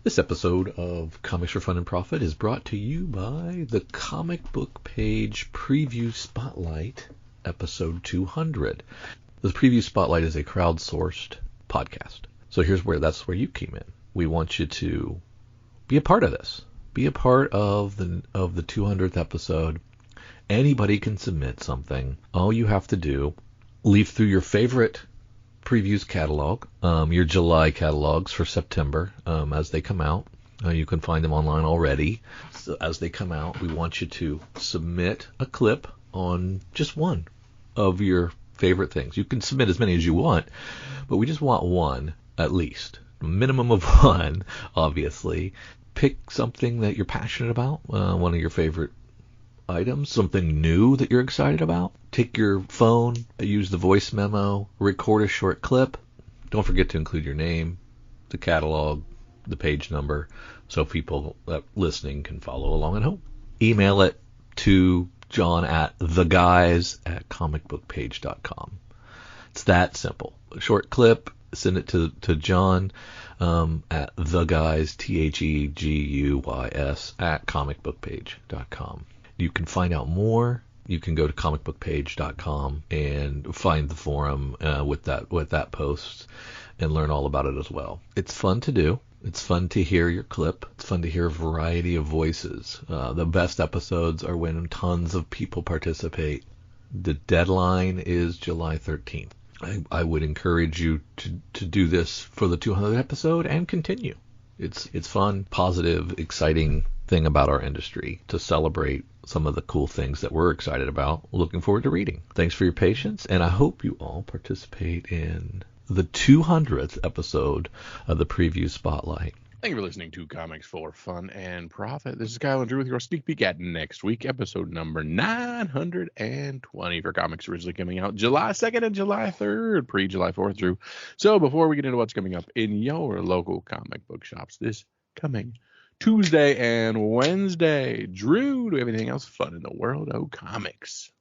This episode of Comics for Fun and Profit is brought to you by the Comic Book Page Preview Spotlight, episode 200. The Preview Spotlight is a crowdsourced podcast. So that's where you came in. We want you to be a part of this. Be a part of the 200th episode. Anybody can submit something. All you have to do, leaf through your favorite previews catalog, your July catalogs for September as they come out. You can find them online already. So as they come out, we want you to submit a clip on just one of your favorite things. You can submit as many as you want, but we just want one at least. A minimum of one, obviously. Pick something that you're passionate about, one of your favorite items, something new that you're excited about. Take your phone, use the voice memo, record a short clip. Don't forget to include your name, the catalog, the page number, so people listening can follow along at home. Email it to John at theguys@comicbookpage.com. It's that simple. A short clip, send it to John at theguys, THEGUYS, @comicbookpage.com. You can find out more. You can go to comicbookpage.com and find the forum with that post and learn all about it as well. It's fun to do. It's fun to hear your clip. It's fun to hear a variety of voices. The best episodes are when tons of people participate. The deadline is July 13th. I would encourage you to do this for the 200th episode and continue. It's fun, positive, exciting thing about our industry to celebrate some of the cool things that we're excited about. Looking forward to reading. Thanks for your patience, and I hope you all participate in the 200th episode of the Preview Spotlight. Thank you for listening to Comics for Fun and Profit. This is Kyle and Drew with your sneak peek at next week, episode number 920 for comics originally coming out July 2nd and July 3rd, pre-July 4th, Drew. So before we get into what's coming up in your local comic book shops this coming Tuesday and Wednesday, Drew, do we have anything else fun in the world of comics?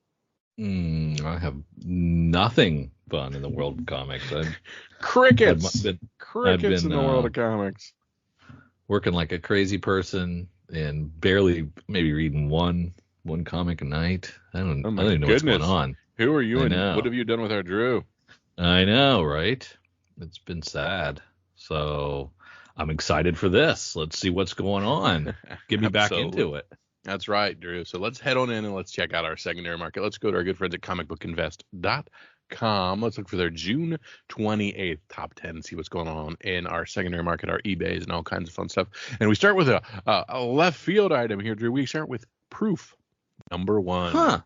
I have nothing fun in the world of comics. Crickets in the world of comics. Working like a crazy person and barely maybe reading one comic a night. I don't even know what's going on. Who are you and what have you done with our Drew? I know, right? It's been sad. So I'm excited for this. Let's see what's going on. Get me back into it. That's right, Drew. So let's head on in and let's check out our secondary market. Let's go to our good friends at comicbookinvest.com. Let's look for their June 28th top 10, see what's going on in our secondary market, our eBays, and all kinds of fun stuff. And we start with a left field item here, Drew. We start with Proof, number 1. Huh.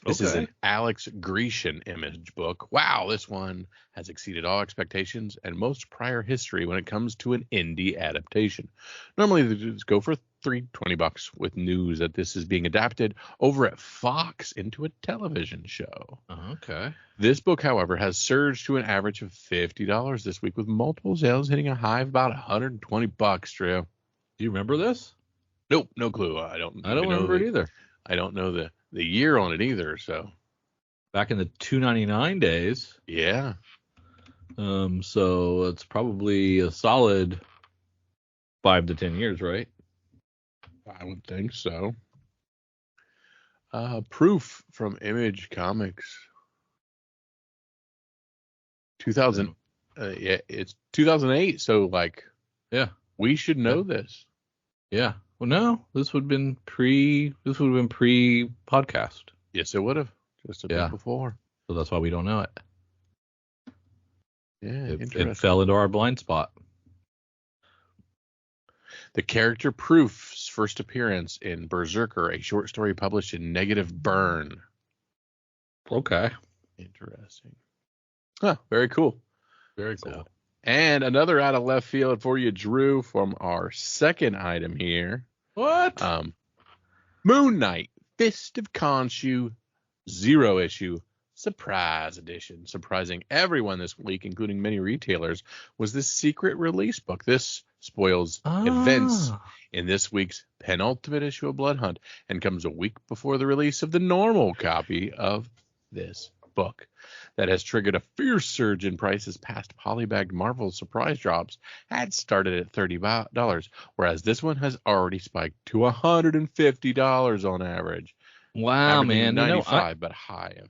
This is an Alex Grecian image book. Wow, this one has exceeded all expectations and most prior history when it comes to an indie adaptation. Normally, they just go for $20 with news that this is being adapted over at Fox into a television show. Okay. This book, however, has surged to an average of $50 this week with multiple sales hitting a high of about $120, Drew. Do you remember this? Nope, no clue. I don't remember it either. I don't know the year on it either, so. Back in the $2.99 days. Yeah. So it's probably a solid 5 to 10 years, right? I would think so. Proof from Image Comics. 2000. Yeah, it's 2008. So yeah, we should know this. Yeah. Well, no, this would have been pre-podcast. Yes, it would have. Just a bit before. So that's why we don't know it. Yeah, it fell into our blind spot. The character Proof's first appearance in Berserker, a short story published in Negative Burn. Okay. Interesting. Huh, very cool. Very cool. So, and another out of left field for you, Drew, from our second item here. What? Moon Knight, Fist of Khonshu, 0 issue, surprise edition. Surprising everyone this week, including many retailers, was this secret release book. This spoils events in this week's penultimate issue of Blood Hunt and comes a week before the release of the normal copy of this book. that has triggered a fierce surge in prices past polybagged Marvel surprise drops had started at $30, whereas this one has already spiked to $150 on average. Wow, man. 95, but high of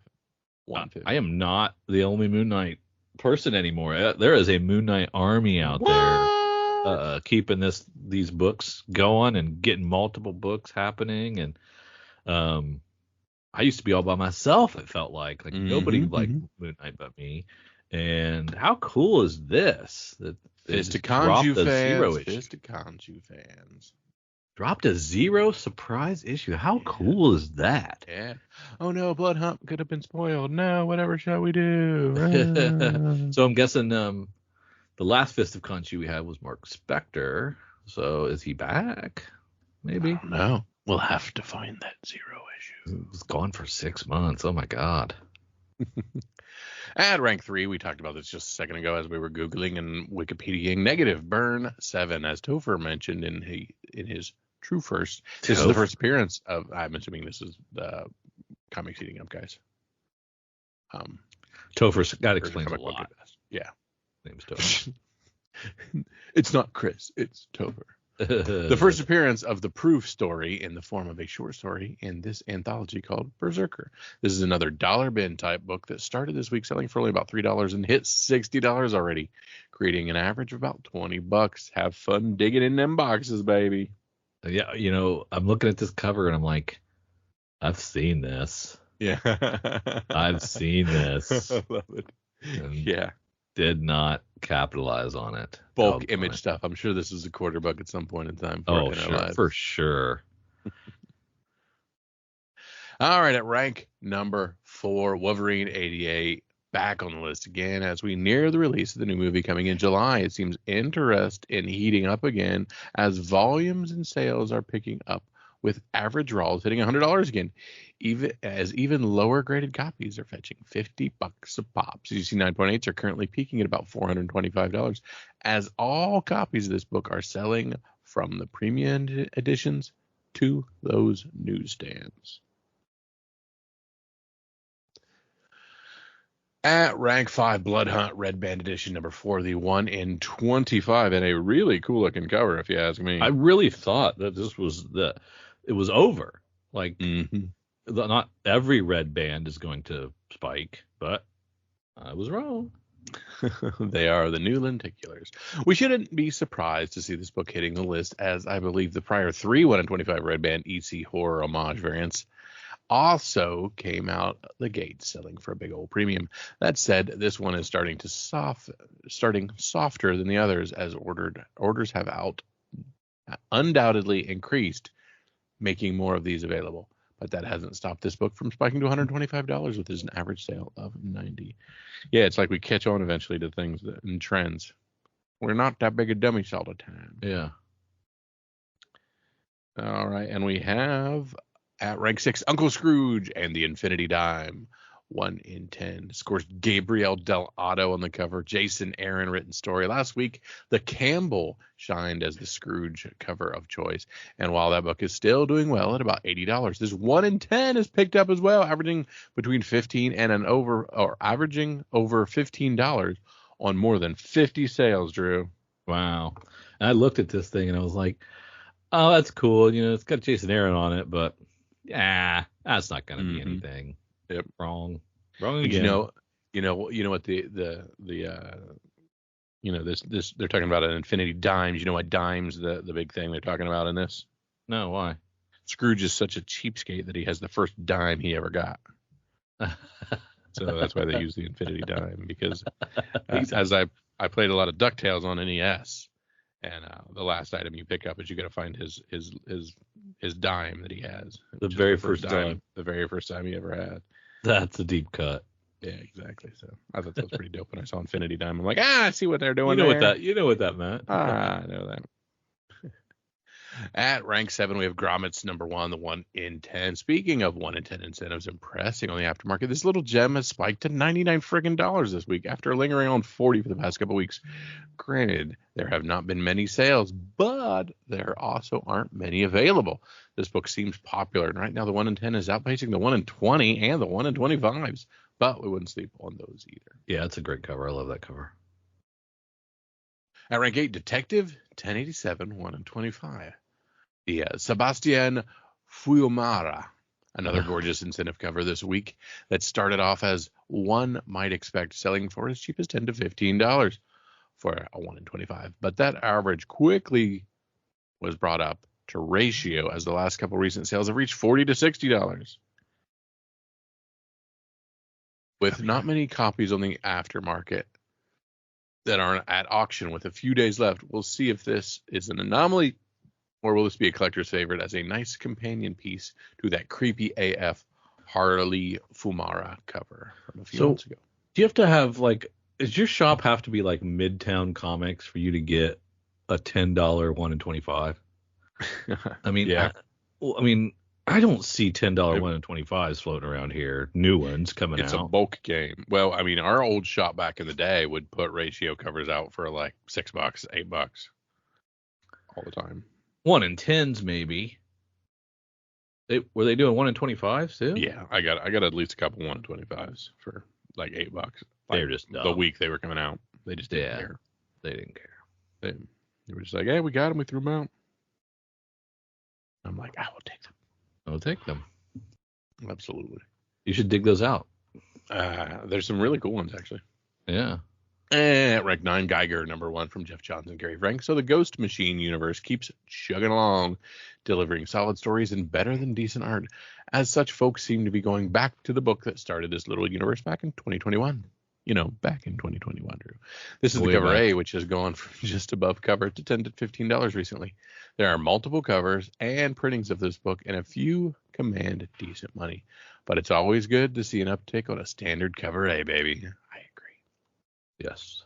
150. I am not the only Moon Knight person anymore. There is a Moon Knight army out there keeping these books going and getting multiple books happening. And I used to be all by myself, it felt like. Nobody liked Moon Knight but me. And how cool is this? Fisticonju fans. Dropped a 0 surprise issue. How cool is that? Yeah. Oh no, Blood Hunt could have been spoiled. No, whatever shall we do? So I'm guessing the last Fist of Khonshu we had was Mark Spector. So is he back? Maybe. No. We'll have to find that 0 issue. It was gone for 6 months. Oh my God. At rank 3, we talked about this just a second ago as we were Googling and Wikipediaing. Negative Burn 7, as Topher mentioned in his True First. This is the first appearance of, I'm assuming this is the Comics Heating Up guys. Topher, that explains a lot. Yeah. Name's Topher. It's not Chris, it's Topher. The first appearance of the proof story in the form of a short story in this anthology called Berserker. This is another dollar bin type book that started this week selling for only about $3 and hit $60 already, creating an average of about $20. Have fun digging in them boxes, baby. Yeah, I'm looking at this cover and I'm like, I've seen this. Yeah. I've seen this. I love it. Yeah. Did not capitalize on it. Bulk image stuff. I'm sure this is a quarter buck at some point in time. For sure. All right, at rank number 4, Wolverine 88, back on the list again as we near the release of the new movie coming in July. It seems interest in heating up again as volumes and sales are picking up, with average rolls hitting $100 again, even lower graded copies are fetching $50 a pop. CGC 9.8s are currently peaking at about $425, as all copies of this book are selling from the premium editions to those newsstands. At rank 5, Blood Hunt Red Band Edition number 4, the 1 in 25, and a really cool looking cover, if you ask me. I really thought that this was it was over. Like, not every red band is going to spike, but I was wrong. They are the new lenticulars. We shouldn't be surprised to see this book hitting the list, as I believe the prior 3 1 in 25 red band EC horror homage variants also came out the gate selling for a big old premium. That said, this one is starting softer than the others, as orders have undoubtedly increased, making more of these available. But that hasn't stopped this book from spiking to $125, with an average sale of $90. Yeah, it's like we catch on eventually to things and trends. We're not that big of dummies all the time. Yeah. All right, and we have at rank 6, Uncle Scrooge and the Infinity Dime. 1 in 10. Scores Gabriel Del Otto on the cover. Jason Aaron written story. Last week, the Campbell shined as the Scrooge cover of choice. And while that book is still doing well at about $80, this 1 in 10 is picked up as well, averaging between $15 and averaging over $15 on more than 50 sales, Drew. Wow. And I looked at this thing and I was like, oh, that's cool. It's got Jason Aaron on it, but that's not going to be anything. Yep. Wrong again. You know what this they're talking about an Infinity Dimes. You know why dimes the big thing they're talking about in this? No, why? Scrooge is such a cheapskate that he has the first dime he ever got. So that's why they use the Infinity Dime, because as I played a lot of DuckTales on NES, and the last item you pick up is you got to find his dime that he has. The very first dime. The very first time he ever had. That's a deep cut. Yeah, exactly. So I thought that was pretty dope when I saw Infinity Dime. I'm like, I see what they're doing. You know what that meant. I know that. At rank 7, we have Grommets number 1, the 1 in 10. Speaking of 1 in 10 incentives impressing on the aftermarket, this little gem has spiked to $99 friggin' dollars this week after lingering on $40 for the past couple weeks. Granted, there have not been many sales, but there also aren't many available. This book seems popular, and right now the 1 in 10 is outpacing the 1 in 20 and the 1 in 25s. but we wouldn't sleep on those either. Yeah, it's a great cover. I love that cover. At rank 8, Detective, 1087, 1 in 25. The Sebastian Fuyumara, another gorgeous incentive cover this week that started off as one might expect, selling for as cheap as $10 to $15 for a 1 in 25. But that average quickly was brought up to ratio as the last couple recent sales have reached $40 to $60. With not many copies on the aftermarket that aren't at auction with a few days left, we'll see if this is an anomaly or will this be a collector's favorite as a nice companion piece to that creepy AF Harley Fumara cover from a few months ago. Do you have to have, like, does your shop have to be like Midtown Comics for you to get a $10 1 in 25? I mean, yeah. I don't see $10 1 in 25s floating around here. New ones coming out. It's a bulk game. Well, I mean, our old shop back in the day would put ratio covers out for like $6, $8 all the time. 1 in 10s maybe. Were they doing 1 in 25s too? Yeah, I got at least a couple 1 in 25s for like $8. Like, they're just dumb. The week they were coming out. They just didn't care. They didn't care. They were just like, hey, we got them. We threw them out. I'm like, I will take them. I'll take them. Absolutely. You should dig those out. There's some really cool ones, actually. Yeah. And rank 9, Geiger, number 1 from Jeff Johns and Gerry Frank. So the Ghost Machine universe keeps chugging along, delivering solid stories and better than decent art. As such, folks seem to be going back to the book that started this little universe back in 2021. You know, back in 2021, Drew. This is the cover A, which has gone from just above cover to $10 to $15 recently. There are multiple covers and printings of this book, and a few command decent money. But it's always good to see an uptick on a standard cover A, baby. I agree. Yes.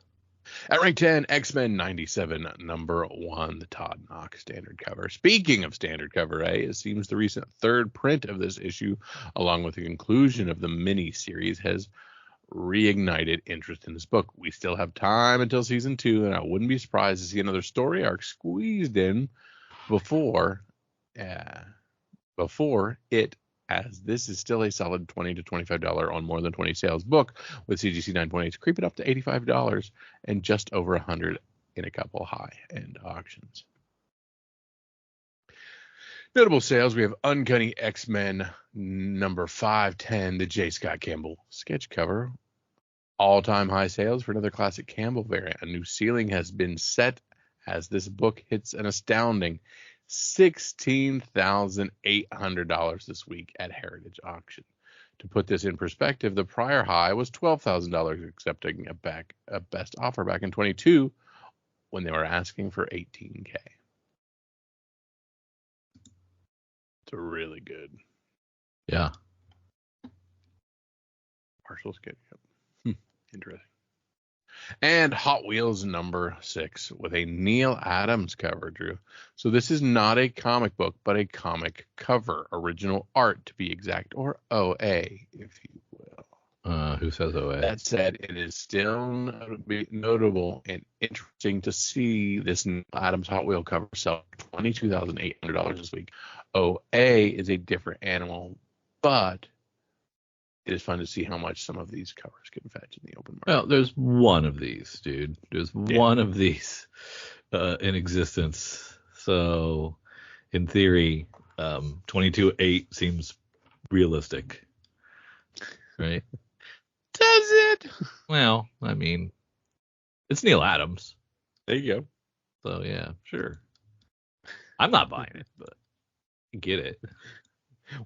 At rank 10, X-Men 97, number 1, the Todd Knox standard cover. Speaking of standard cover A, it seems the recent third print of this issue, along with the conclusion of the mini-series, has reignited interest in this book. We still have time until season 2, and I wouldn't be surprised to see another story arc squeezed in before it, as this is still a solid $20 to $25 on more than 20 sales book, with CGC 9.8 creeping up to $85 and just over $100 in a couple high-end auctions. Notable sales, we have Uncanny X-Men number 510, the J. Scott Campbell sketch cover. All-time high sales for another classic Campbell variant. A new ceiling has been set as this book hits an astounding $16,800 this week at Heritage Auction. To put this in perspective, the prior high was $12,000, accepting a best offer back in 22 when they were asking for $18K. It's a really good. Yeah. Partial sketch. Interesting. And Hot Wheels number 6 with a Neil Adams cover, Drew. So this is not a comic book, but a comic cover. Original art, to be exact, or OA, if you will. Who says OA? That said, it is still notable and interesting to see this Neil Adams Hot Wheel cover sell $22,800 this week. OA is a different animal, but it is fun to see how much some of these covers can fetch in the open market. Well, there's one of these, dude. There's one of these in existence. So, in theory, 22.8 seems realistic, right? Does it? Well, I mean, it's Neil Adams. There you go. So, yeah, sure. I'm not buying it, but I get it.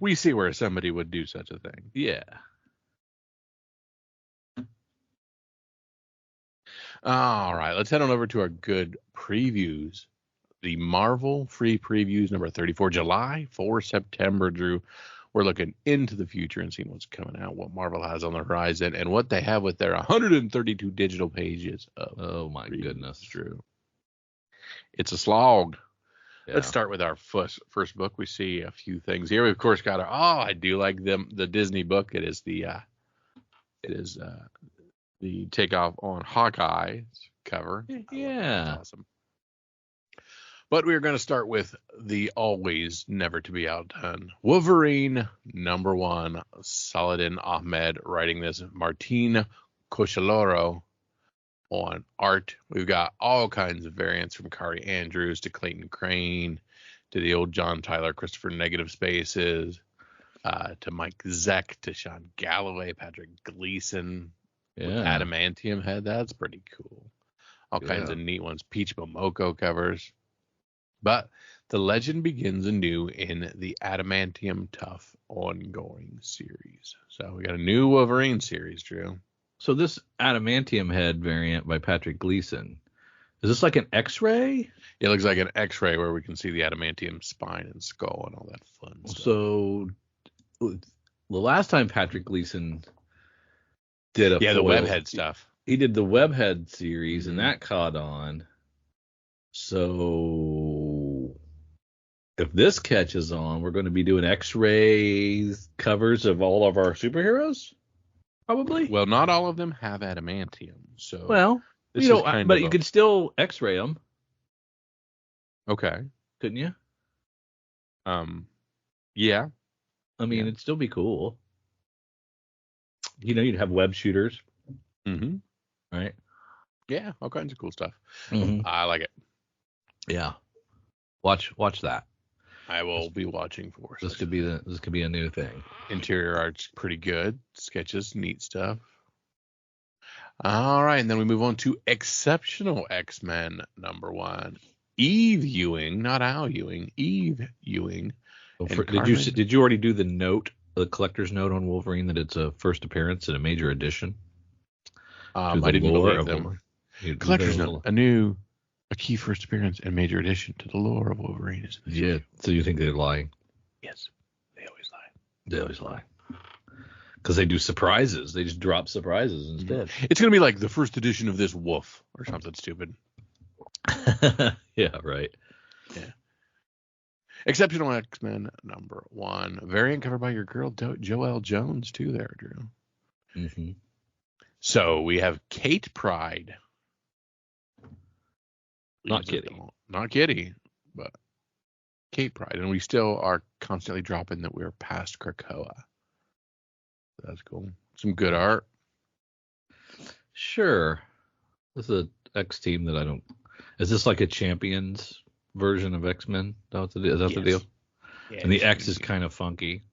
We see where somebody would do such a thing. Yeah. All right, let's head on over to our good previews. The Marvel free previews number 34, July for September, Drew. We're looking into the future and seeing what's coming out, what Marvel has on the horizon, and what they have with their 132 digital pages of Oh, my goodness, Drew. It's a slog. Yeah. Let's start with our first book. We see a few things here. We of course got I do like the Disney book. It is the takeoff on Hawkeye's cover. Yeah. That's awesome. But we're going to start with the always never to be outdone Wolverine #1, Saladin Ahmed writing this, Martin Cocheloro on art. We've got all kinds of variants from Kari Andrews to Clayton Crane to the old John Tyler, Christopher Negative Spaces, to Mike Zeck, to Sean Galloway, Patrick Gleason, with Adamantium head. That's pretty cool. All kinds of neat ones. Peach Momoko covers. But the legend begins anew in the Adamantium Tough ongoing series. So we got a new Wolverine series, Drew. So this Adamantium head variant by Patrick Gleason, is this like an X-ray? It looks like an X-ray where we can see the Adamantium spine and skull and all that fun stuff. So the last time Patrick Gleason did the webhead stuff. He did the webhead series, and that caught on. So if this catches on, we're going to be doing X-ray covers of all of our superheroes, probably. Well, not all of them have adamantium, so but you could still X-ray them. Okay, couldn't you? Yeah. I mean, it'd still be cool. You'd have web shooters. Mm-hmm. Right. Yeah, all kinds of cool stuff. Mm-hmm. I like it. Yeah. Watch that. I will be watching for this. Could be a new thing. Interior art's pretty good. Sketches, neat stuff. All right, and then we move on to Exceptional X-Men #1. Eve Ewing, not Al Ewing. Eve Ewing. Did you already do the collector's note on Wolverine that it's a first appearance in a major edition? I didn't believe them. Collector's note, a key first appearance and major addition to the lore of Wolverine. Yeah, so you think they're lying? Yes, they always lie. They always lie. Because they do surprises. They just drop surprises instead. It's going to be like the first edition of this Woof or something stupid. Yeah, right. Yeah. Exceptional X-Men #1. Variant covered by your girl, Joelle Jones, too, there, Drew. Mm-hmm. So we have Kate Pride. Not Kitty, but Kate Pride. And we still are constantly dropping that we're past Krakoa. That's cool. Some good art. Sure. This is an X team that I don't... Is this like a Champions version of X-Men? Is that the deal? Yeah, and the X is kind of funky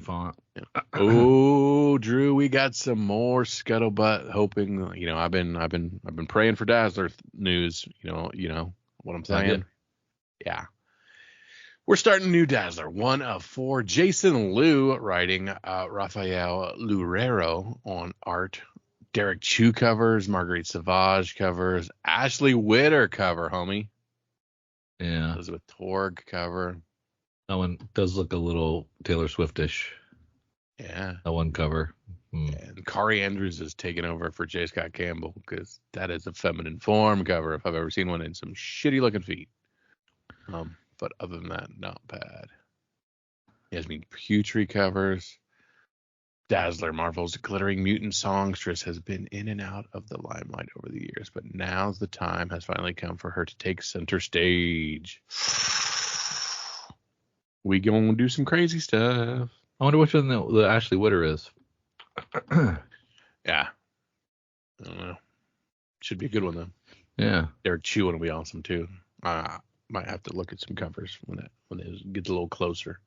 font. Yeah. Oh, Drew, we got some more scuttlebutt. Hoping, I've been praying for Dazzler news. You know what I'm saying? Yeah. We're starting new Dazzler, 1 of 4. Jason Liu writing, Rafael Loureiro on art, Derek Chu covers, Marguerite Savage covers, Ashley Witter cover, homie. Yeah. Elizabeth Torg cover. That one does look a little Taylor Swiftish. Yeah. That one cover. And Kari Andrews is taking over for J. Scott Campbell because that is a feminine form cover if I've ever seen one, in some shitty looking feet. But other than that, not bad. Yasmin Putri covers. Dazzler Marvel's glittering mutant songstress has been in and out of the limelight over the years, but now's the time has finally come for her to take center stage. We gonna do some crazy stuff. I wonder which one the Ashley Witter is. Yeah. I don't know. Should be a good one, though. Yeah. Derek Chu will be awesome, too. Might have to look at some covers when it gets a little closer.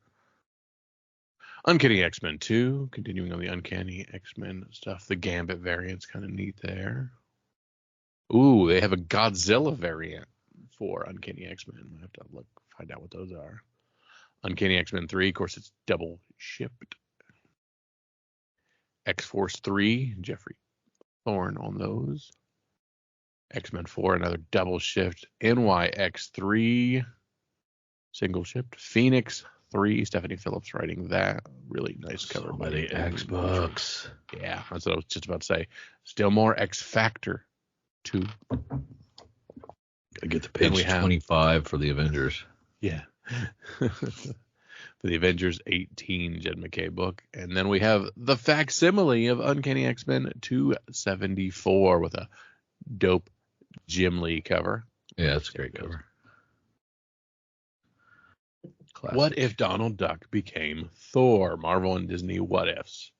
Uncanny X-Men 2, continuing on the Uncanny X-Men stuff. The Gambit variant's kind of neat there. Ooh, they have a Godzilla variant for Uncanny X-Men. I have to find out what those are. Uncanny X-Men 3, of course, it's double shipped. X-Force 3, Jeffrey Thorne on those. X-Men 4, another double shift. NYX3, single shipped. Phoenix 3, Stephanie Phillips writing that. Really nice cover. By the X-Books. Yeah, that's what I was just about to say. Still more X-Factor 2. I get the page 25 for the Avengers. Yeah. For the Avengers 18 Jed McKay book. And then we have the facsimile of Uncanny X-Men 274 with a dope Jim Lee cover. Yeah, that's a great cover. Classic. What if Donald Duck became Thor? Marvel and Disney what ifs.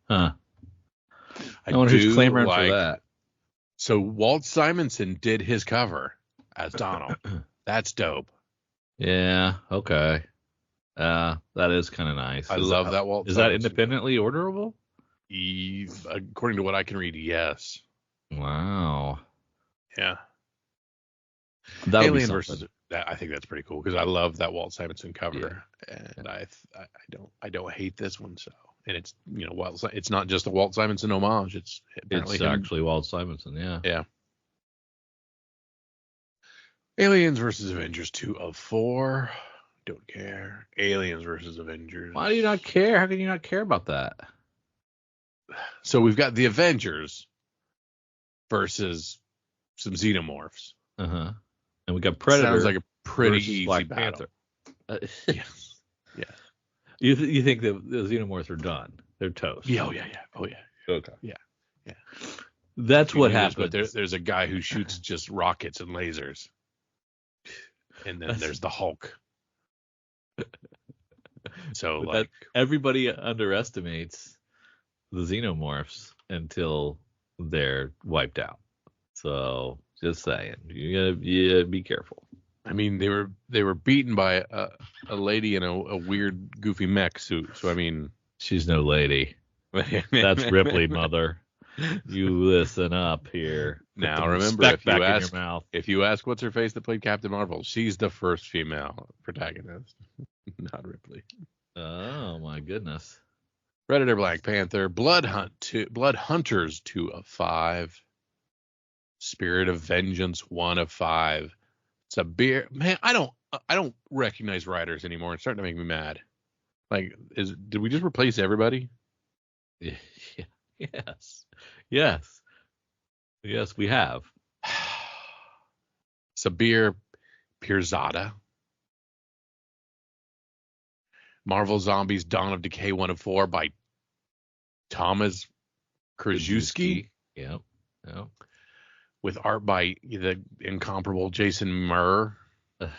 Huh. I wonder who's clamoring like, for that. So Walt Simonson did his cover as Donald. That's dope. Yeah. Okay. That is kind of nice. I love that Walt Is Simonson that independently orderable? According to what I can read, yes. Wow. Yeah. That Alien versus. I think that's pretty cool because I love that Walt Simonson cover, and I don't hate this one. So, and it's it's not just a Walt Simonson homage. It's apparently actually Walt Simonson. Yeah. Yeah. Aliens versus Avengers 2 of 4. Don't care. Aliens versus Avengers. Why do you not care? How can you not care about that? So we've got the Avengers versus some xenomorphs. Uh-huh. And we got Predator. Sounds like a pretty easy Black battle. Panther. Yes. Yeah. You think the xenomorphs are done? They're toast. Yeah. Oh yeah. Oh yeah. Okay. Yeah. That's what happens. But there's a guy who shoots just rockets and lasers, and then there's the Hulk. So everybody underestimates the xenomorphs until they're wiped out. So just saying, you gotta be careful. I mean, they were beaten by a lady in a weird goofy mech suit. So I mean, she's no lady. That's Ripley, mother. You listen up here. Now remember, if you ask what's her face that played Captain Marvel, she's the first female protagonist, not Ripley. Oh my goodness. Predator, Black Panther, Blood Hunters 2 of 5, Spirit of Vengeance 1 of 5. It's a beer, man. I don't recognize writers anymore. It's starting to make me mad. Like, did we just replace everybody? Yes, we have. Sabir Pirzada. Marvel Zombies Dawn of Decay 1 of 4 by Thomas Krajewski. Yep. With art by the incomparable Jason Murr. I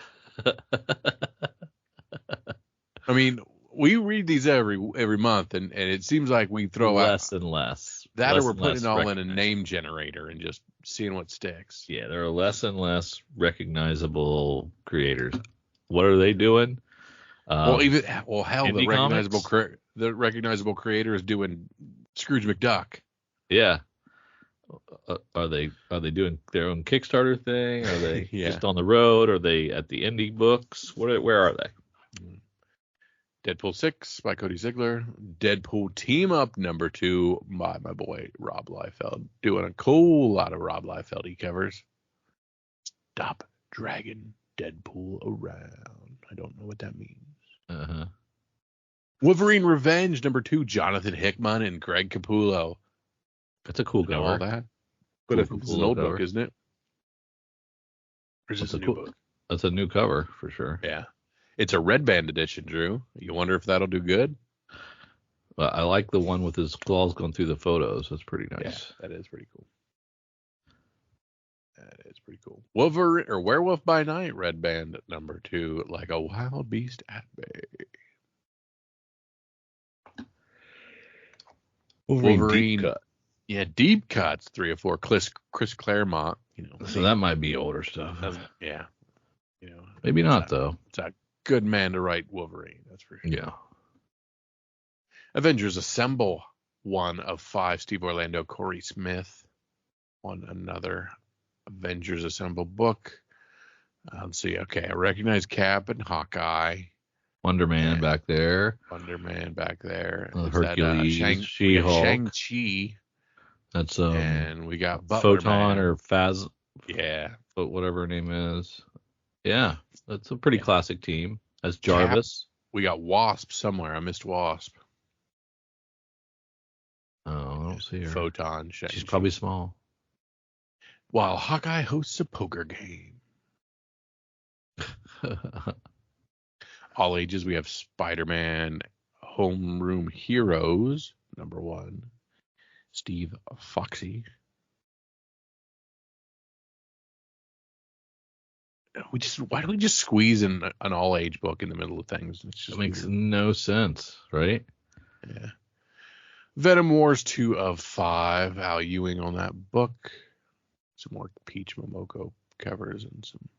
mean, we read these every month, and it seems like we throw less and less. That, or we're putting it all in a name generator and just seeing what sticks. Yeah, there are less and less recognizable creators. What are they doing? Hell, the recognizable creator is doing Scrooge McDuck. Yeah. Are they doing their own Kickstarter thing? Are they just on the road? Are they at the indie books? Where are they? Deadpool 6 by Cody Ziegler. Deadpool Team Up number 2 by my boy Rob Liefeld. Doing a cool lot of Rob Liefeld covers. Stop dragging Deadpool around. I don't know what that means. Uh-huh. Wolverine Revenge number 2, Jonathan Hickman and Greg Capullo. That's a cool cover. All that. But it's an old book, isn't it? Or is this a new book? That's a new cover for sure. Yeah. It's a red band edition, Drew. You wonder if that'll do good? Well, I like the one with his claws going through the photos. That's pretty nice. Yeah, that is pretty cool. Werewolf by Night, red band number 2, like a wild beast at bay. Wolverine. Deep Cut. Yeah, Deep Cuts 3 of 4. Chris Claremont. So that might be older stuff. Yeah. Maybe not though. It's a good man to write Wolverine. That's for sure. Yeah. Avengers Assemble 1 of 5. Steve Orlando, Corey Smith. Another Avengers Assemble book. Let's see. Okay, I recognize Cap and Hawkeye. Wonder Man back there. Hercules. She-Hulk. Shang-Chi. That's and we got Butler Photon Man. or Phaz. Yeah. But whatever her name is. Yeah, that's a pretty classic team. As Jarvis. We got Wasp somewhere. I missed Wasp. Oh, I don't see her. Photon. Shang-Chi. She's probably small. While Hawkeye hosts a poker game. All ages, we have Spider-Man Homeroom Heroes, number 1. Steve Foxy. why do we just squeeze in an all age book in the middle of things? It's just It makes weird. no sense, right? Yeah. Venom Wars 2 of 5. Al Ewing on that book. Some more Peach Momoko covers and some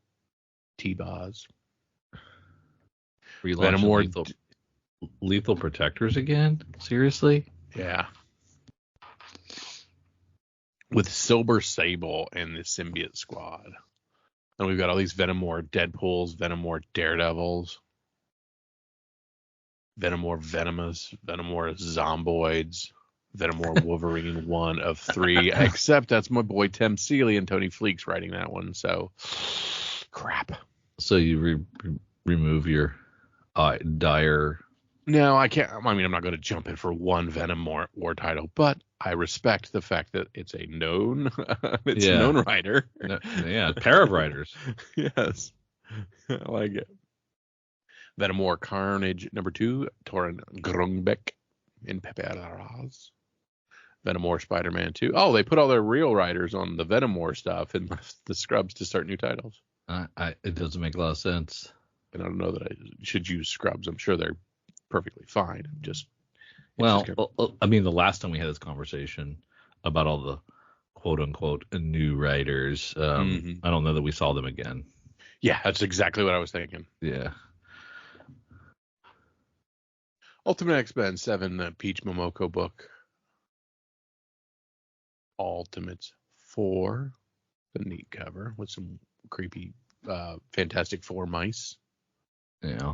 T-Boz. Venom Relaunching War. lethal Protectors again? Seriously? Yeah. With Silver Sable and the Symbiote Squad. And we've got all these Venom War Deadpools, Venom War Daredevils, Venom War Venomous, Venom War Zomboids, Venom War Wolverine 1 of 3. Except that's my boy Tim Seeley and Tony Fleeks writing that one. So, crap. So you remove your dire. No, I can't. I mean, I'm not going to jump in for one Venom War title, but I respect the fact that it's a known, a known writer. Yeah, pair of writers. Yes, I like it. Venom War Carnage number 2, Torin Grungbeck and Pepe Larraz. Venom War Spider-Man 2. Oh, they put all their real writers on the Venom War stuff and left the scrubs to start new titles. It doesn't make a lot of sense. And I don't know that I should use scrubs. I'm sure they're perfectly fine. I mean, the last time we had this conversation about all the quote unquote new writers, I don't know that we saw them again. Yeah, that's exactly what I was thinking. Yeah. Ultimate X-Men 7, the Peach Momoko book. Ultimates 4, the neat cover with some creepy Fantastic Four mice. Yeah.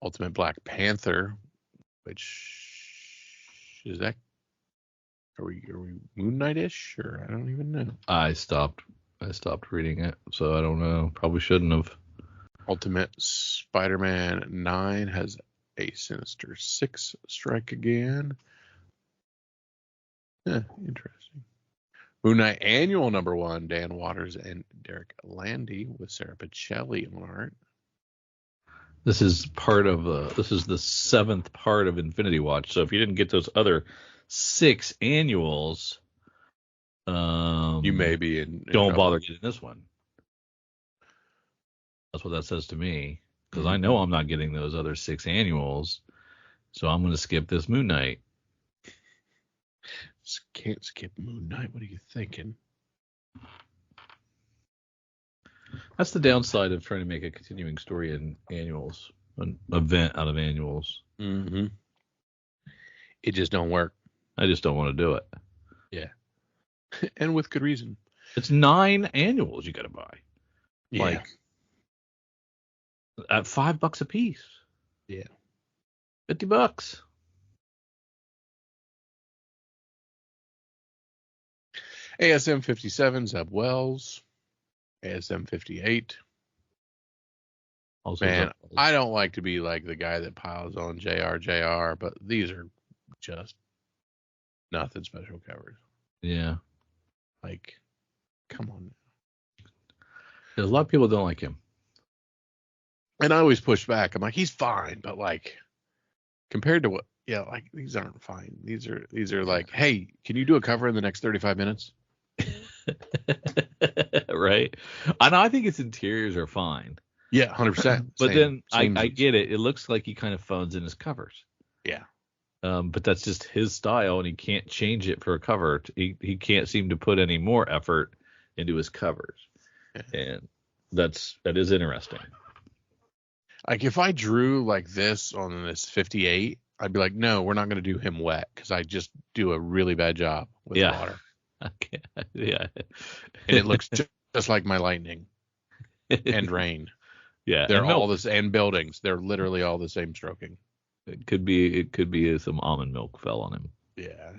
Ultimate Black Panther, which is that? Are we Moon Knight-ish, or I don't even know. I stopped reading it, so I don't know. Probably shouldn't have. Ultimate Spider-Man 9 has a Sinister 6 strike again. Interesting. Moon Knight Annual number 1, Dan Waters and Derek Landy with Sarah Pichelli on art. This is the 7th part of Infinity Watch. So if you didn't get those other 6 annuals, you may be in don't trouble. bother getting this one. That's what that says to me, because I know I'm not getting those other 6 annuals, so I'm going to skip this Moon Knight. Can't skip Moon Knight. What are you thinking? That's the downside of trying to make a continuing story in annuals, an event out of annuals. Mm-hmm. It just don't work. I just don't want to do it. Yeah. And with good reason. It's 9 annuals you got to buy. Yeah. Like, at $5 a piece. Yeah. $50. ASM 57, Zeb Wells. ASM 58. Also, Man, I don't like to be like the guy that piles on JR, but these are just nothing special covers. Yeah. Like, come on. A lot of people don't like him. And I always push back. I'm like, he's fine, but like, compared to what? Yeah, like these aren't fine. These are like, hey, can you do a cover in the next 35 minutes? Right. And I think his interiors are fine. Yeah, 100%. But I get it. It looks like he kind of phones in his covers. Yeah. But that's just his style, and he can't change it for a cover. He can't seem to put any more effort into his covers, and that is interesting. Like if I drew like this on this 58, I'd be like, no, we're not going to do him wet because I just do a really bad job with water. Okay. Yeah. And it looks just like my lightning and rain. Yeah. They're all this, and buildings. They're literally all the same stroking. It could be some almond milk fell on him. Yeah.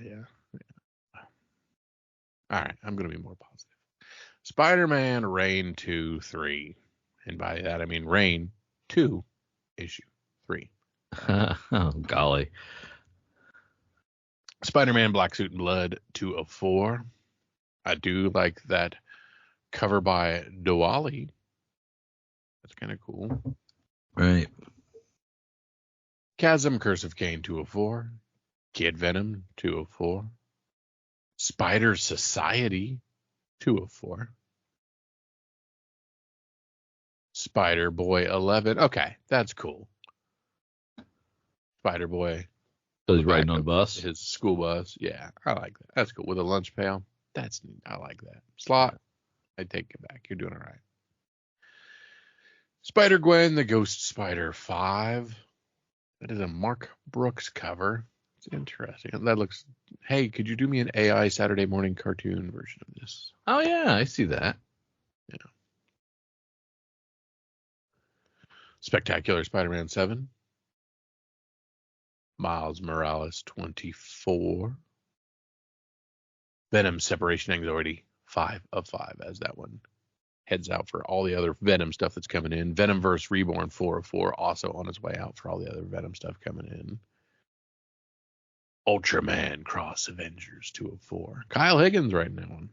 All right, I'm going to be more positive. Spider-Man Reign 2-3. And by that I mean Reign 2 issue 3. Oh, golly. Spider-Man Black Suit and Blood 204. I do like that cover by Diwali. That's kind of cool. Right. Chasm Curse of Cain 204. Kid Venom 204. Spider Society 204. Spider Boy 11. Okay, that's cool. Spider Boy. So he's riding on the bus? His school bus. Yeah, I like that. That's cool. With a lunch pail. That's neat. I like that. Slot, I take it back. You're doing all right. Spider-Gwen, the Ghost Spider 5. That is a Mark Brooks cover. It's interesting. That looks... Hey, could you do me an AI Saturday morning cartoon version of this? Oh, yeah, I see that. Yeah. Spectacular Spider-Man 7. Miles Morales 24. Venom Separation Anxiety 5 of 5, as that one heads out for all the other Venom stuff that's coming in. Venomverse Reborn 4 of 4, also on its way out for all the other Venom stuff coming in. Ultraman Cross Avengers 2 of 4. Kyle Higgins writing that one.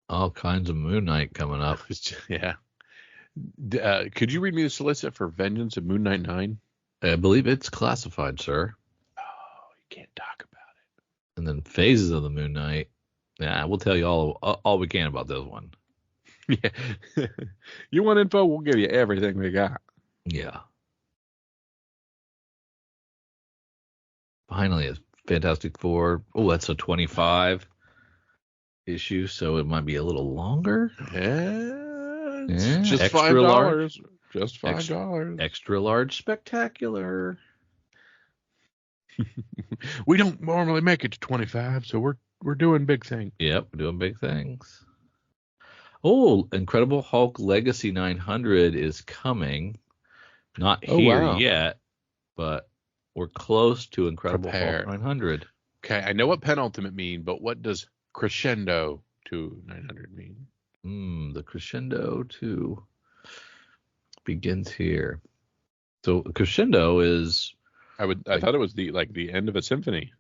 All kinds of Moon Knight coming up. Yeah. Could you read me the solicit for Vengeance of Moon Knight 9? I believe it's classified, sir. Oh, you can't talk about it. And then Phases of the Moon Knight. Yeah, we'll tell you all we can about this one. Yeah. You want info? We'll give you everything we got. Yeah. Finally, a Fantastic Four. Oh, that's a 25 issue, so it might be a little longer. Yeah, Yeah, just extra $5. large. Just $5. Extra large spectacular. We don't normally make it to 25, so we're doing big things. Yep, we're doing big things. Oh, Incredible Hulk Legacy 900 is coming. Not here yet, but we're close to Incredible Hulk 900. Okay, I know what penultimate mean, but what does crescendo to 900 mean? The crescendo to begins here. So crescendo is... I thought it was the end of a symphony.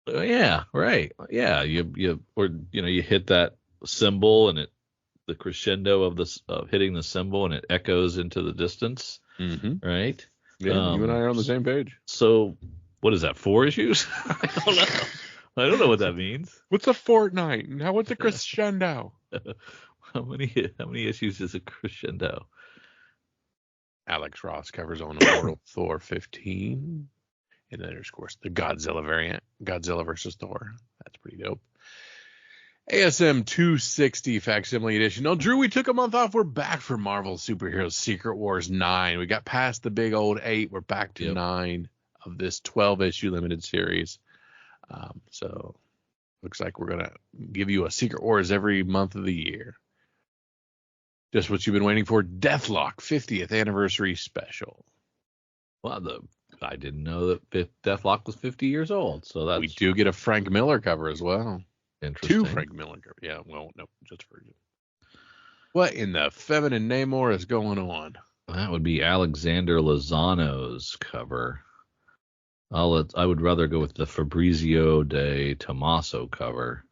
Yeah, right. Yeah, you hit that cymbal and the crescendo of hitting the cymbal and it echoes into the distance. Mm-hmm. Right? Yeah, you and I are on the same page. So what is that? 4 issues? I don't know. I don't know what that means. What's a fortnight? Now what's a crescendo? How many issues is a crescendo? Alex Ross covers on Immortal Thor 15. And then there's, of course, the Godzilla variant. Godzilla versus Thor. That's pretty dope. ASM 260 facsimile edition. Now, Drew, we took a month off. We're back for Marvel Superheroes Secret Wars 9. We got past the big old 8. We're back to 9 of this 12-issue limited series. So looks like we're going to give you a Secret Wars every month of the year. Just what you've been waiting for. Deathlock 50th anniversary special. Well, I didn't know that Deathlock was 50 years old. So we do get a Frank Miller cover as well. Interesting. 2 Frank Miller covers. Yeah, well, no, just for you. What in the feminine Namor is going on? That would be Alexander Lozano's cover. I would rather go with the Fabrizio de Tommaso cover.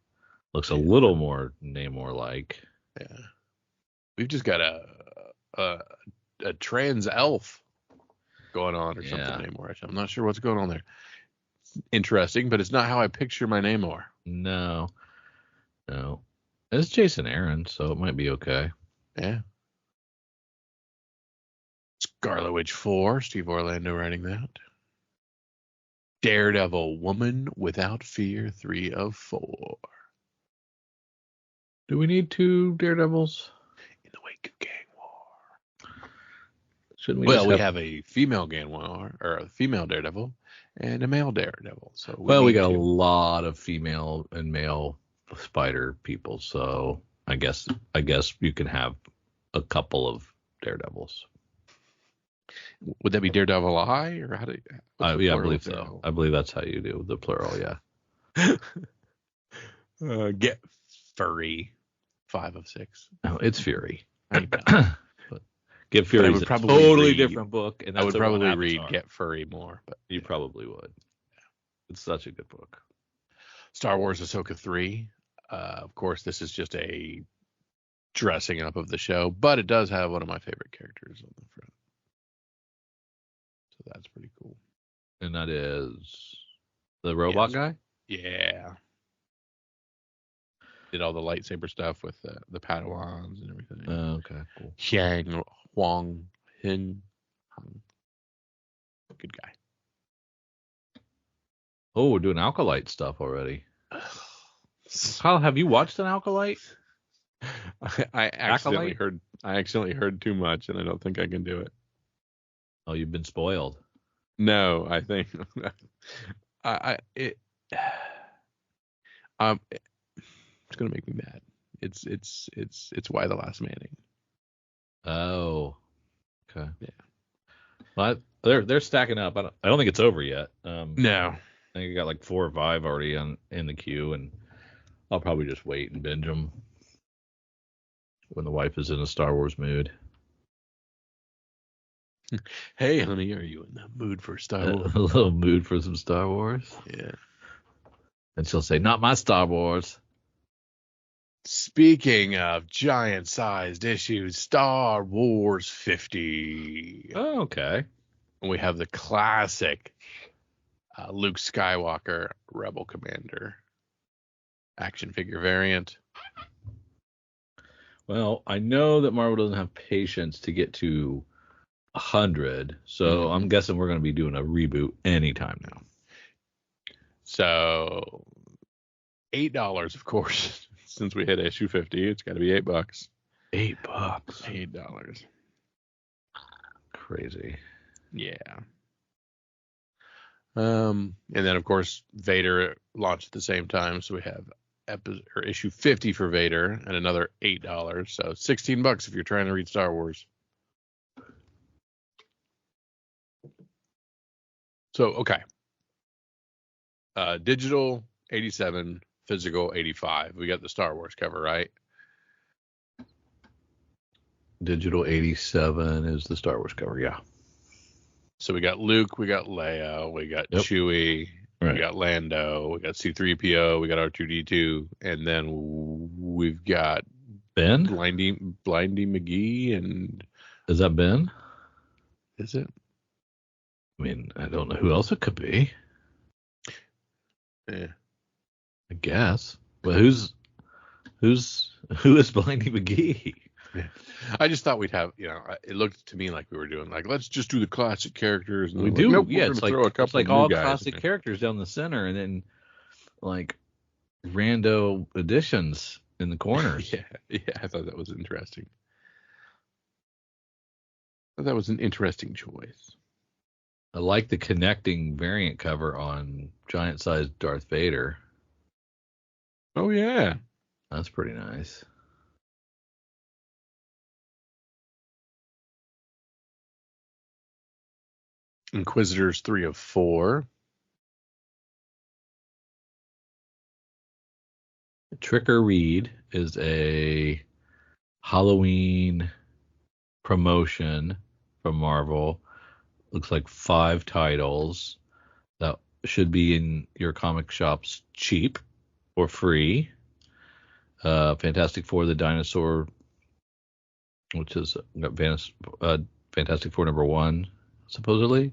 Looks a little more Namor-like. Yeah. We've just got a trans elf going on or something Namor. I'm not sure what's going on there. It's interesting, but it's not how I picture my Namor. No. It's Jason Aaron, so it might be okay. Yeah. Scarlet Witch 4, Steve Orlando writing that. Daredevil Woman Without Fear 3 of 4. Do we need 2 Daredevils? In the wake of gang war. Shouldn't we we have a female gang war, or a female Daredevil, and a male Daredevil. So we got a lot of female and male spider people, so I guess you can have a couple of Daredevils. Would that be Daredevil I, or how do you... I believe so. I believe that's how you do the plural, yeah. Get Furry 5 of 6. No, it's Fury. I know. But Get Fury is a totally different book. And I would probably read Get Furry more. But you probably would. Yeah. It's such a good book. Star Wars Ahsoka 3. Of course, this is just a dressing up of the show, but it does have one of my favorite characters on the front. So that's pretty cool. And that is the robot guy? Yeah. did all the lightsaber stuff with the Padawans and everything. Oh, okay, cool. Xiang Huang Hin. Good guy. Oh, we're doing Alkalite stuff already. Kyle, have you watched an Alkalite? I accidentally heard too much, and I don't think I can do it. Oh, you've been spoiled. No, I think it's gonna make me mad. It's Why the Last Manning. Oh, okay. Yeah. Well, they're stacking up. I don't think it's over yet. No. I think I got like 4 or 5 already in the queue, and I'll probably just wait and binge them when the wife is in a Star Wars mood. Hey, honey, are you in the mood for Star Wars? A little mood for some Star Wars. Yeah. And she'll say, "Not my Star Wars." Speaking of giant-sized issues, Star Wars 50. Oh, okay. We have the classic Luke Skywalker Rebel Commander action figure variant. Well, I know that Marvel doesn't have patience to get to 100, so I'm guessing we're going to be doing a reboot anytime now. So $8, of course, since we hit issue 50. It's got to be $8. $8. $8. Crazy. Yeah. And then of course Vader launched at the same time, so we have issue 50 for Vader and another $8. So $16 if you're trying to read Star Wars. So okay. Digital 87, physical 85. We got the Star Wars cover, right? Digital 87 is the Star Wars cover, yeah. So we got Luke, we got Leia, we got Chewie, right. We got Lando, we got C-3PO, we got R2-D2, and then we've got Ben? Blindy McGee, and... Is that Ben? Is it? I mean, I don't know who else it could be. Yeah. I guess. But who is Blindy McGee? Yeah. I just thought we'd have, it looked to me like we were doing, like, let's just do the classic characters. And we do. Nope, yeah, it's like all classic guys. characters down the center, and then like rando additions in the corners. Yeah, I thought that was interesting. That was an interesting choice. I like the connecting variant cover on giant-sized Darth Vader. Oh, yeah. That's pretty nice. Inquisitors 3 of 4. Tricker Reed is a Halloween promotion from Marvel. Looks like 5 titles that should be in your comic shops cheap or free. Fantastic Four, the Dinosaur, which is Fantastic Four #1, supposedly.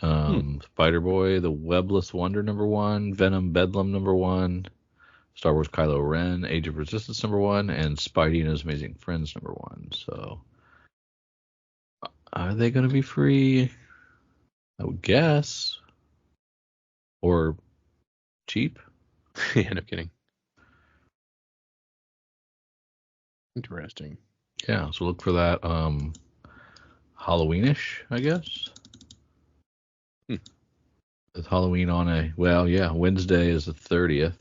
Spider-Boy, the Webless Wonder #1, Venom Bedlam #1, Star Wars Kylo Ren, Age of Resistance #1, and Spidey and His Amazing Friends #1. So, are they going to be free? I would guess. Or cheap? Yeah, no kidding. Interesting. Yeah, so look for that Halloweenish, I guess. It's Halloween on Wednesday is the 30th.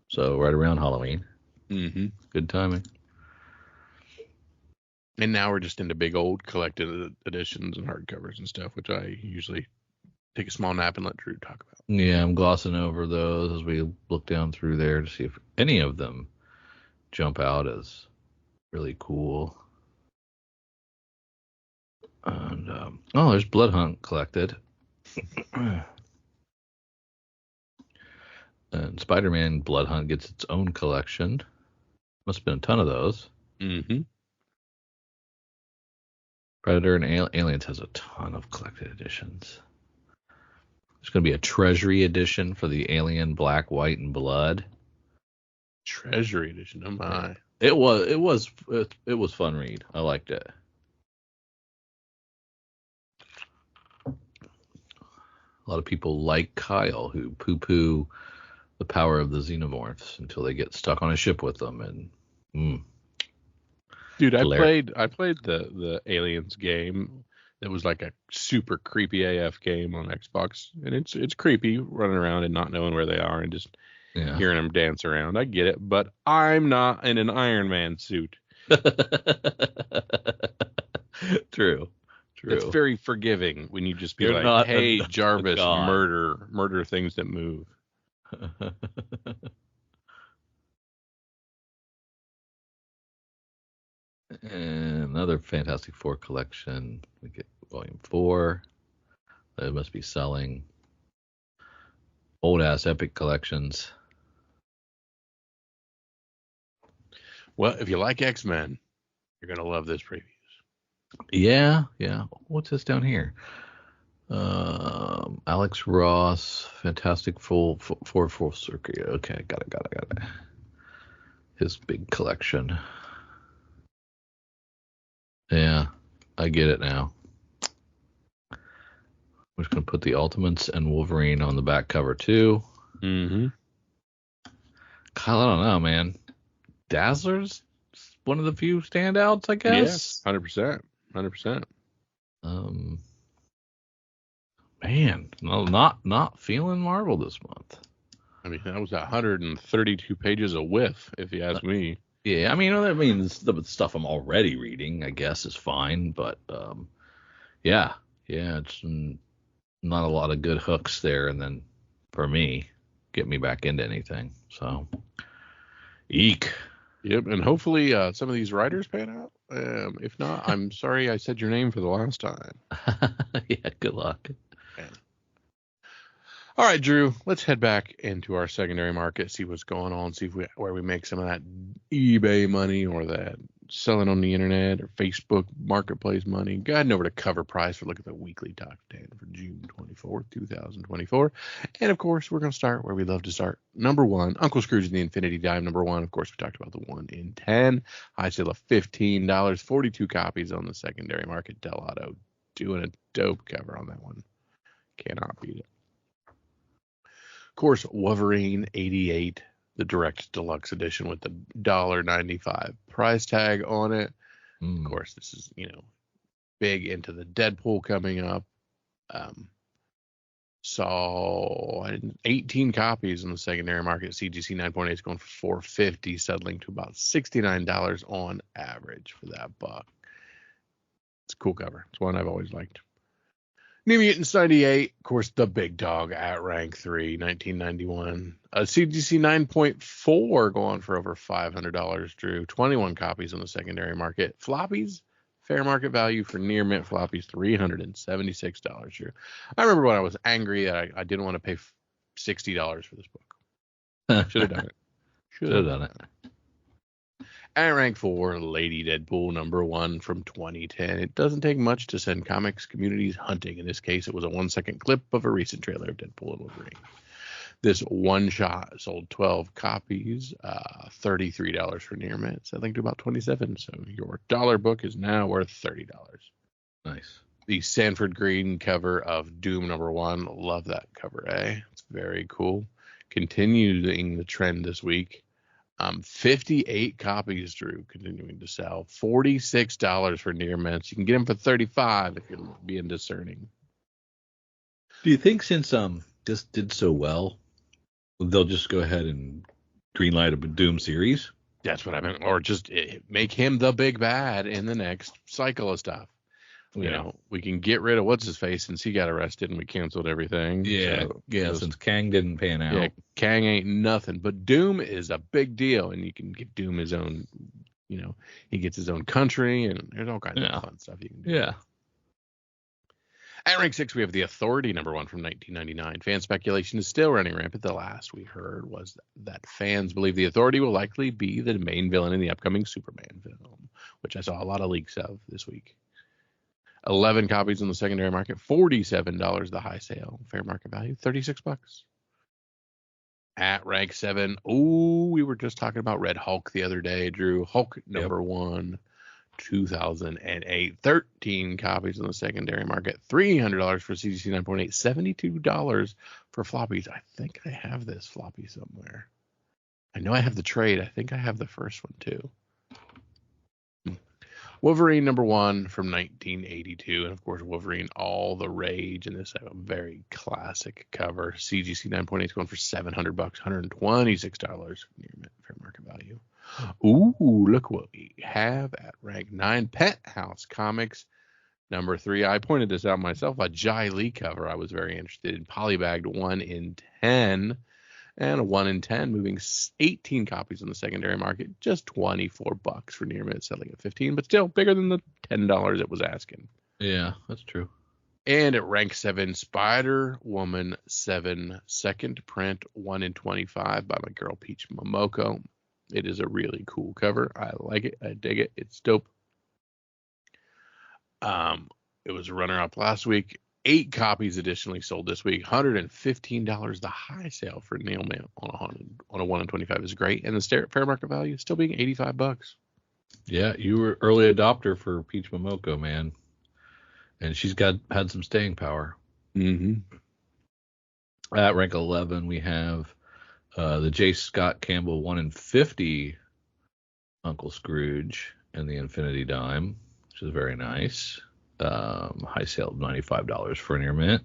So right around Halloween. Mm-hmm. Good timing. And now we're just into big old collected editions and hardcovers and stuff, which I usually take a small nap and let Drew talk about. Yeah, I'm glossing over those as we look down through there to see if any of them jump out as really cool. And there's Blood Hunt collected. And Spider-Man Blood Hunt gets its own collection. Must have been a ton of those. Mm-hmm. Predator and Aliens has a ton of collected editions. There's going to be a Treasury edition for the Alien Black, White, and Blood. Treasury edition. Oh my. It was fun read. I liked it. A lot of people like Kyle who poo-poo the power of the xenomorphs until they get stuck on a ship with them. And dude, I played the Aliens game. That was like a super creepy AF game on Xbox, and it's creepy running around and not knowing where they are and just hearing them dance around. I get it, but I'm not in an Iron Man suit. True. It's very forgiving when you just be You're like, not "Hey, a Jarvis, god. murder things that move." And another Fantastic Four collection. We get volume 4. That must be selling. Old ass epic collections. Well, if you like X-Men, you're gonna love this previews. Yeah. What's this down here? Alex Ross, Fantastic Four Full Circuit. Okay, got it. His big collection. Yeah, I get it now. I'm just gonna put the Ultimates and Wolverine on the back cover too. Mm-hmm. Kyle, I don't know, man. Dazzler's one of the few standouts, I guess. Yeah, 100%. Man, no, not feeling Marvel this month. I mean, that was 132 pages a whiff, if you ask me. Yeah, I mean, that means the stuff I'm already reading, I guess, is fine, but yeah, it's not a lot of good hooks there, and then for me, get me back into anything. So, eek. Yep, and hopefully some of these writers pan out. If not, I'm sorry I said your name for the last time. Yeah, good luck. Okay. All right, Drew, let's head back into our secondary market, see what's going on, see where we make some of that eBay money or that selling on the internet or Facebook marketplace money. Go ahead and over to Cover Price for a look at the weekly top 10 for June 24th, 2024. And of course, we're going to start where we love to start. Number 1, Uncle Scrooge and the Infinity Dime. Number 1, of course, we talked about the 1 in 10. High sale of $15, 42 copies on the secondary market. Del Auto doing a dope cover on that one. Cannot beat it. Of course, Wolverine 88, the direct deluxe edition with the $1.95 price tag on it. Of course, this is, big into the Deadpool coming up. Saw 18 copies in the secondary market. CGC 9.8 is going for $4.50, settling to about $69 on average for that buck. It's a cool cover. It's one I've always liked. New Mutants 98, of course, the big dog at rank 3, 1991. CGC 9.4 going for over $500, Drew. 21 copies on the secondary market. Floppies, fair market value for near mint floppies, $376, Drew. I remember when I was angry that I didn't want to pay $60 for this book. Should have done it. Should have done it. At rank 4, Lady Deadpool #1 from 2010. It doesn't take much to send comics communities hunting. In this case, it was a 1-second clip of a recent trailer of Deadpool and Wolverine. This one shot sold 12 copies, $33 for near mint, settling to about $27. So your dollar book is now worth $30. Nice. The Sanford Green cover of Doom #1. Love that cover, It's very cool. Continuing the trend this week. 58 copies, Drew, continuing to sell. $46 for near mints. You can get them for $35 if you're being discerning. Do you think since this did so well, they'll just go ahead and greenlight a Doom series? That's what I meant. Or just make him the big bad in the next cycle of stuff. Yeah. We can get rid of what's-his-face since he got arrested and we canceled everything. Yeah, since Kang didn't pan out. Yeah, Kang ain't nothing. But Doom is a big deal, and you can give Doom his own, he gets his own country, and there's all kinds of fun stuff you can do. Yeah. At rank 6, we have The Authority #1 from 1999. Fan speculation is still running rampant. The last we heard was that fans believe The Authority will likely be the main villain in the upcoming Superman film, which I saw a lot of leaks of this week. 11 copies on the secondary market, $47 the high sale. Fair market value, $36. At rank 7, oh, we were just talking about Red Hulk the other day, Drew. Hulk Yep. #1, 2008, 13 copies in the secondary market, $300 for CGC 9.8, $72 for floppies. I think I have this floppy somewhere. I know I have the trade. I think I have the first one too. Wolverine #1 from 1982, and of course Wolverine all the rage, and this a very classic cover. CGC 9.8 is going for $700, $126 near fair market value. Ooh, look what we have at rank 9, Penthouse Comics #3. I pointed this out myself, a Jai Lee cover. I was very interested in. Polybagged 1 in 10. And a 1 in 10, moving 18 copies in the secondary market, just $24 for near mint, selling at 15, but still bigger than the $10 it was asking. Yeah, that's true. And at rank 7, Spider-Woman 7, second print, 1 in 25 by my girl Peach Momoko. It is a really cool cover. I like it. I dig it. It's dope. It was a runner-up last week. 8 copies additionally sold this week. $115. The high sale for Neil Man on a 1 in 25 is great, and the fair market value still being $85. Yeah, you were early adopter for Peach Momoko, man, and she's had some staying power. Mm-hmm. At rank 11, we have the J. Scott Campbell 1 in 50 Uncle Scrooge and the Infinity Dime, which is very nice. High sale of $95 for near mint.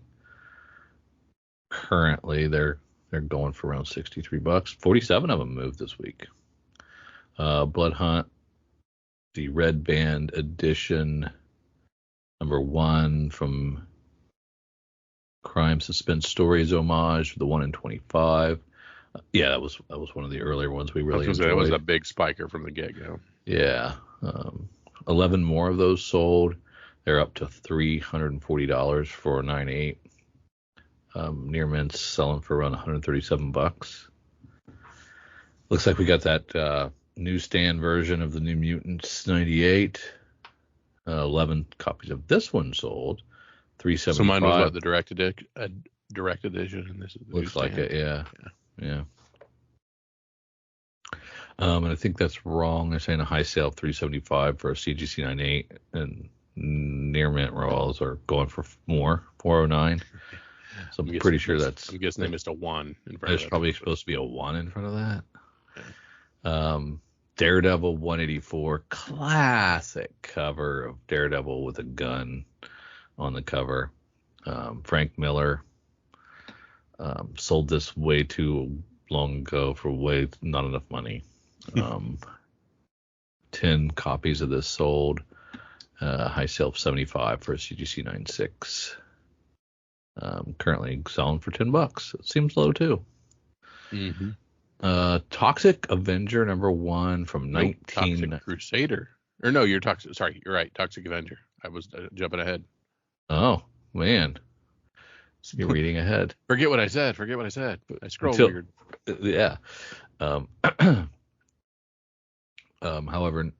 Currently, they're going for around $63. 47 of them moved this week. Blood Hunt, the Red Band edition, #1 from Crime Suspense Stories homage, the 1 in 25. Yeah, that was one of the earlier ones we really enjoyed. It was a big spiker from the get-go. Yeah. 11 more of those sold. They're up to $340 for a 9.8. Near mint's selling for around $137. Looks like we got that newsstand version of the New Mutants 98. 11 copies of this one sold. $375. So mine was what, the direct edition, and this is the looks newsstand. like it, yeah. And I think that's wrong. They're saying a high sale of $375 for a CGC 9.8, and near mint rolls are going for more, $409. So I'm pretty sure that's. I'm guessing they missed a 1 in front of that. There's probably supposed to be a 1 in front of that. Yeah. Daredevil 184, classic cover of Daredevil with a gun on the cover. Frank Miller sold this way too long ago for not enough money. 10 copies of this sold. High sale of $75 for a CGC 9.6. Currently selling for $10. It seems low too. Mm-hmm. Toxic Avenger #1 from 19. Toxic Crusader. Or no, you're Toxic. Sorry, you're right. Toxic Avenger. I was jumping ahead. Oh man, you're reading ahead. Forget what I said. I scrolled weird. Yeah. However,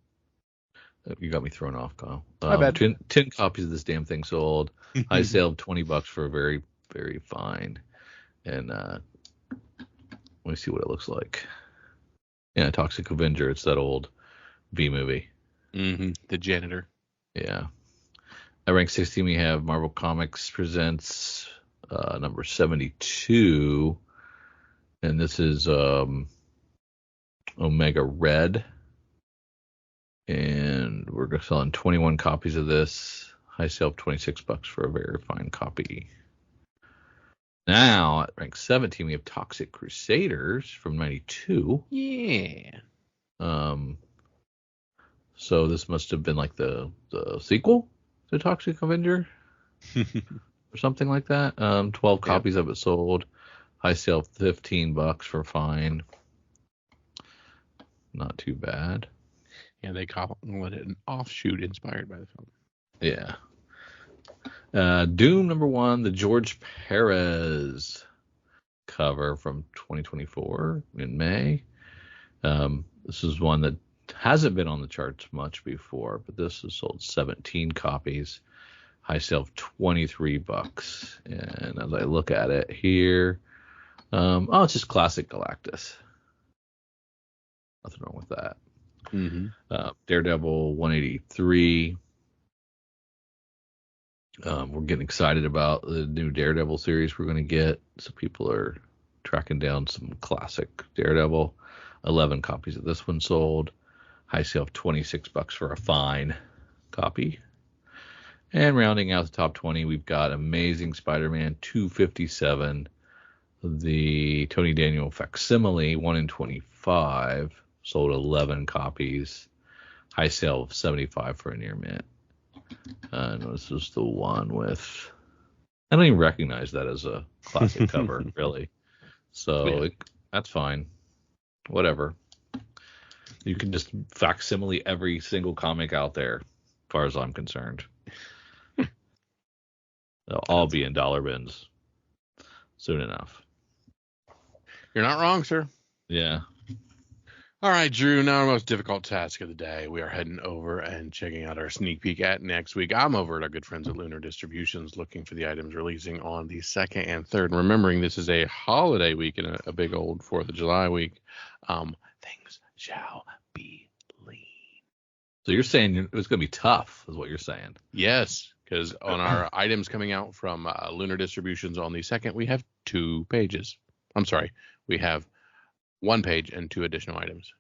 you got me thrown off, Kyle. My bad. 10 copies of this damn thing sold. High sale of $20 for a very, very fine. And let me see what it looks like. Yeah, Toxic Avenger. It's that old B movie. Mm-hmm. The janitor. Yeah. At rank 16, we have Marvel Comics presents number 72. And this is Omega Red. And we're selling 21 copies of this. High sale of $26 for a very fine copy. Now, at rank 17, we have Toxic Crusaders from 92. Yeah. So this must have been like the sequel to Toxic Avenger or something like that. 12 copies of it sold. High sale of $15 for fine. Not too bad. Yeah, they call it an offshoot inspired by the film. Yeah. Doom #1, the George Perez cover from 2024 in May. This is one that hasn't been on the charts much before, but this has sold 17 copies. High sale of $23. And as I look at it here, It's just classic Galactus. Nothing wrong with that. Mm-hmm. Daredevil 183. We're getting excited about the new Daredevil series we're going to get. So people are tracking down some classic Daredevil. 11 copies of this one sold. High sale of $26 for a fine copy. And rounding out the top 20, we've got Amazing Spider-Man 257. The Tony Daniel facsimile 1 in 25 sold 11 copies. High sale of $75 for a near mint. This is the one with, I don't even recognize that as a classic cover, really. So that's fine. Whatever. You can just facsimile every single comic out there, as far as I'm concerned. They'll all be in dollar bins soon enough. You're not wrong, sir. Yeah. All right, Drew, now our most difficult task of the day. We are heading over and checking out our sneak peek at next week. I'm over at our good friends at Lunar Distributions looking for the items releasing on the 2nd and 3rd. And remembering this is a holiday week and a big old 4th of July week. Things shall be lean. So you're saying it was going to be tough, is what you're saying? Yes, because on our items coming out from Lunar Distributions on the 2nd, we have 2 pages. I'm sorry, we have 1 page and 2 additional items.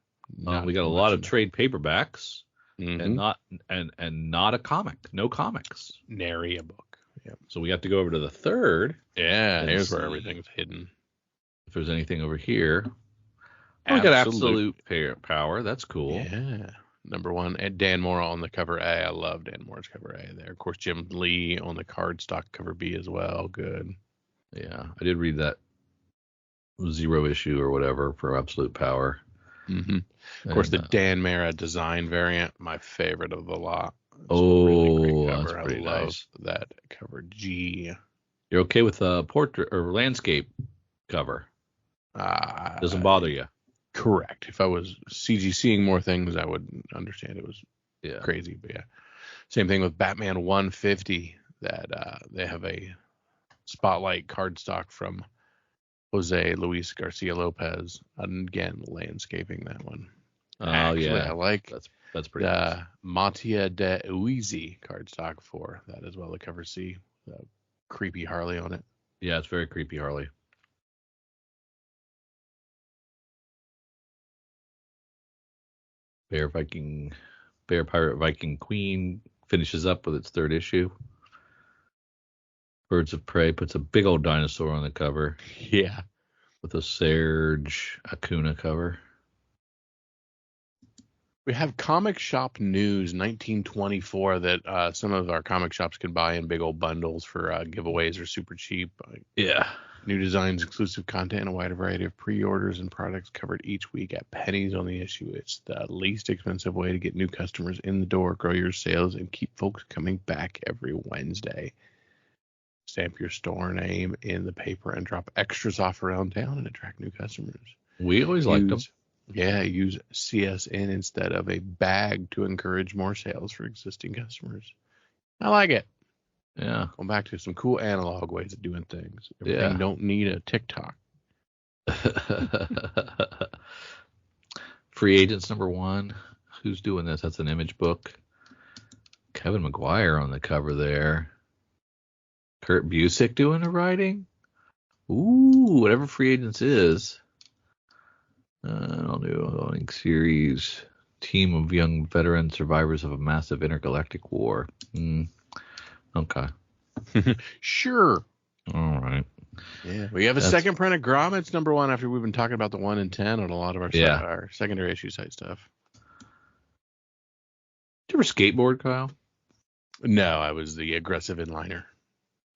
We got a lot of trade paperbacks mm-hmm. and not a comic. No comics. Nary a book. Yep. So we have to go over to the 3rd. Yeah, here's where everything's hidden. If there's anything over here. We got Absolute Power. That's cool. Yeah. Number 1, and Dan Moore on the cover A. I love Dan Moore's cover A there. Of course, Jim Lee on the cardstock cover B as well. Good. Yeah, I did read that 0 issue or whatever for Absolute Power. Mm-hmm. Of course, the Dan Mara design variant, my favorite of the lot. It's really that's pretty nice. That cover G. You're okay with a portrait or landscape cover? Doesn't bother you? Correct. If I was CGCing more things, I would understand it was crazy. But yeah, same thing with Batman 150. That they have a spotlight cardstock from Jose Luis Garcia Lopez. And again, landscaping that one. Actually, I like that's pretty nice. Mattia de Uizi cardstock for that as well. The cover C, the creepy Harley on it. Yeah, it's very creepy Harley. Bear Pirate Viking Queen finishes up with its 3rd issue. Birds of Prey puts a big old dinosaur on the cover. Yeah. With a Serge Acuna cover. We have Comic Shop News 1924 that some of our comic shops can buy in big old bundles for giveaways or super cheap. Yeah. New designs, exclusive content, and a wide variety of pre-orders and products covered each week at pennies on the issue. It's the least expensive way to get new customers in the door, grow your sales, and keep folks coming back every Wednesday. Stamp your store name in the paper and drop extras off around town and attract new customers. We always liked them. Yeah, use CSN instead of a bag to encourage more sales for existing customers. I like it. Yeah. Going back to some cool analog ways of doing things. Everything don't need a TikTok. Free Agents number 1. Who's doing this? That's an Image book. Kevin McGuire on the cover there. Kurt Busiek doing the writing. Ooh, whatever Free Agents is. I'll do a owning series. Team of young veteran survivors of a massive intergalactic war. Okay. Sure. All right. Yeah. We have a second print of Grommets number 1 after we've been talking about the 1 in 10 on a lot of our secondary issue site stuff. Did you ever skateboard, Kyle? No, I was the aggressive inliner.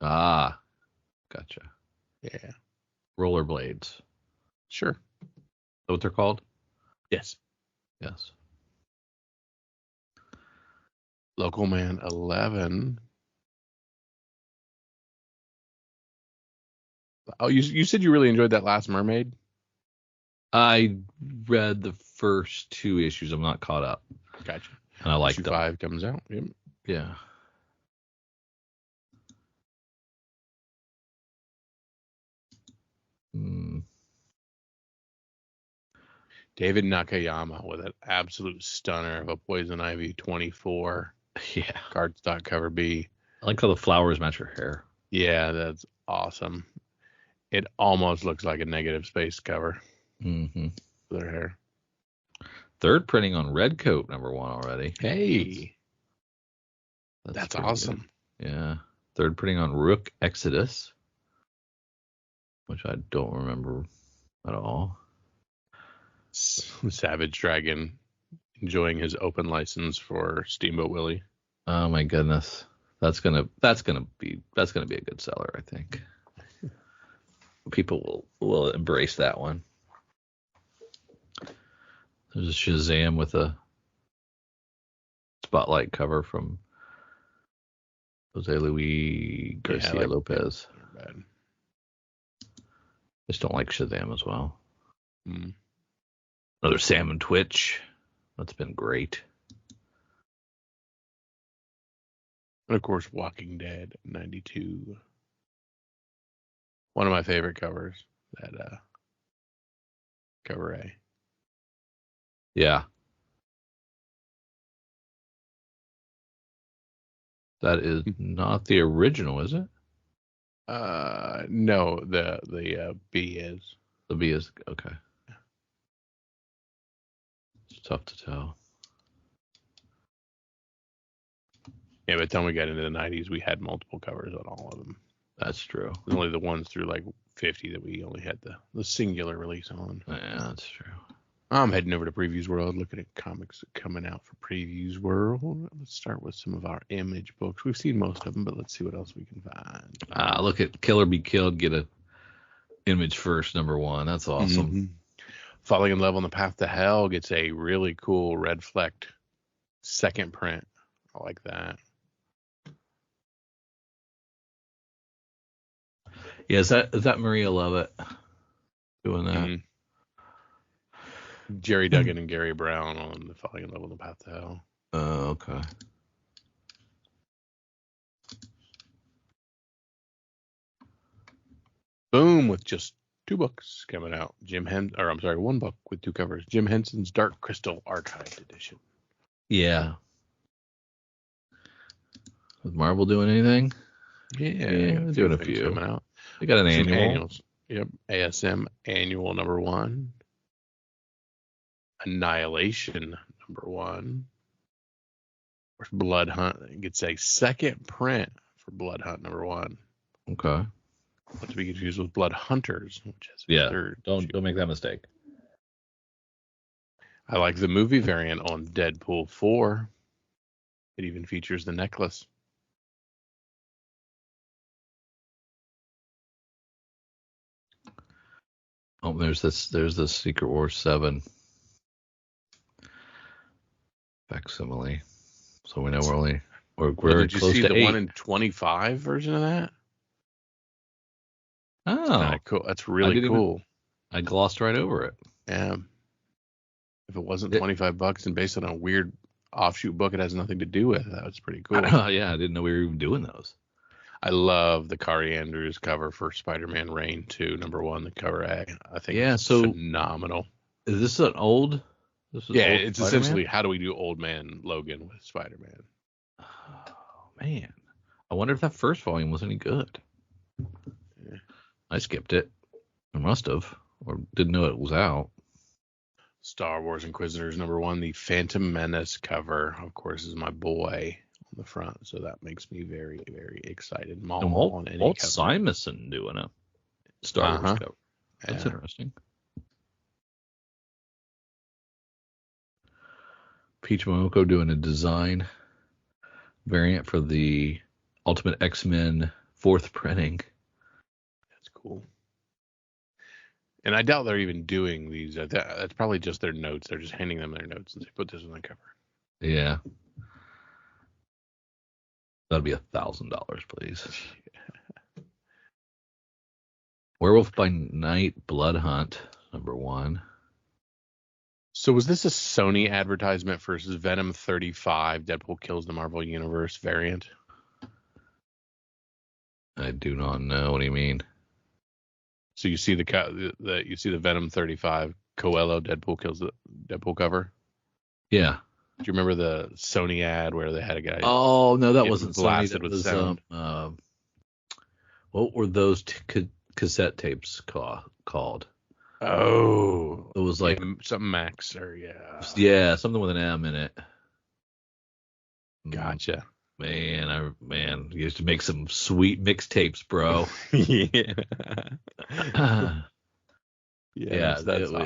Ah, gotcha. Yeah. Rollerblades. Sure. Is that what they're called? Yes. Yes. Local Man 11. Oh, you said you really enjoyed that last Mermaid? I read the first 2 issues. I'm not caught up. Gotcha. And I like them. Issue 5 comes out. Yep. Yeah. David Nakayama with an absolute stunner of a Poison Ivy 24 Yeah. cardstock cover B. I like how the flowers match her hair. Yeah, that's awesome. It almost looks like a negative space cover. Mm-hmm. For their hair. Third printing on Redcoat #1 already. Hey. That's awesome. Good. Yeah. Third printing on Rook Exodus, which I don't remember at all. Savage Dragon enjoying his open license for Steamboat Willie. Oh my goodness. That's gonna be a good seller, I think. People will embrace that one. There's a Shazam with a spotlight cover from Jose Luis Garcia Lopez. Bad. Just don't like Shazam as well. Mm. Another Sam and Twitch. That's been great. And of course, Walking Dead 92. One of my favorite covers. That cover A. Yeah. That is not the original, is it? No, the B is. The B is okay. It's tough to tell. Yeah, by the time we got into the 90s, we had multiple covers on all of them. That's true. There's only the ones through like 50 that we only had the singular release on. Yeah, that's true. I'm heading over to Previews World, looking at comics coming out for Previews World. Let's start with some of our Image books. We've seen most of them, but let's see what else we can find. Look at Kill or Be Killed, get a Image first, #1. That's awesome. Mm-hmm. Falling in Love on the Path to Hell gets a really cool red flecked second print. I like that. Yeah, is that Maria Lovett doing that? Mm-hmm. Gerry Duggan and Gary Brown on the Falling in Love on the Path to Hell. Oh, okay. Boom, with just 2 books coming out. One book with 2 covers. Jim Henson's Dark Crystal Archived Edition. Yeah. Is Marvel doing anything? Yeah, they're doing a few coming out. They got an Some annual. annuals. Yep, ASM Annual #1. Annihilation #1. Blood Hunt gets a second print for Blood Hunt #1. Okay. Not to be confused with Blood Hunters, which is third. Don't make that mistake. I like the movie variant on Deadpool 4. It even features the necklace. Oh, there's this Secret Wars 7 facsimile. So we know we're very did you close see to the 8. 1 in 25 version of that? Oh, Cool. That's really cool. I glossed right over it. Yeah. If it wasn't $25 and based on a weird offshoot book it has nothing to do with, that was pretty cool. Yeah, I didn't know we were even doing those. I love the Kari Andrews cover for Spider-Man Reign 2, #1, the cover A. I think it's phenomenal. Is this an old? It's essentially how do we do Old Man Logan with Spider-Man. Oh, man. I wonder if that first volume was any good. Yeah. I skipped it. I must have, or didn't know it was out. Star Wars Inquisitors #1, the Phantom Menace cover, of course, is my boy on the front, so that makes me very, very excited. Walt Simonson doing a Star Wars cover. That's interesting. Peach Momoko doing a design variant for the Ultimate X-Men 4th printing. That's cool. And I doubt they're even doing these. That's probably just their notes. They're just handing them their notes and say, put this on the cover. Yeah. That'll be $1,000, please. Werewolf by Night Blood Hunt #1. So was this a Sony advertisement versus Venom 35 Deadpool Kills the Marvel Universe variant? I do not know. What do you mean? So you see the Venom 35 Coelho Deadpool kills the Deadpool cover. Yeah. Do you remember the Sony ad where they had a guy? Oh no, that getting wasn't Sony. blasted That with was sound. what were those cassette tapes called? Oh, It was like something Max or yeah, something with an M in it. Gotcha. Man, you used to make some sweet mixtapes, bro. Yeah. Yeah,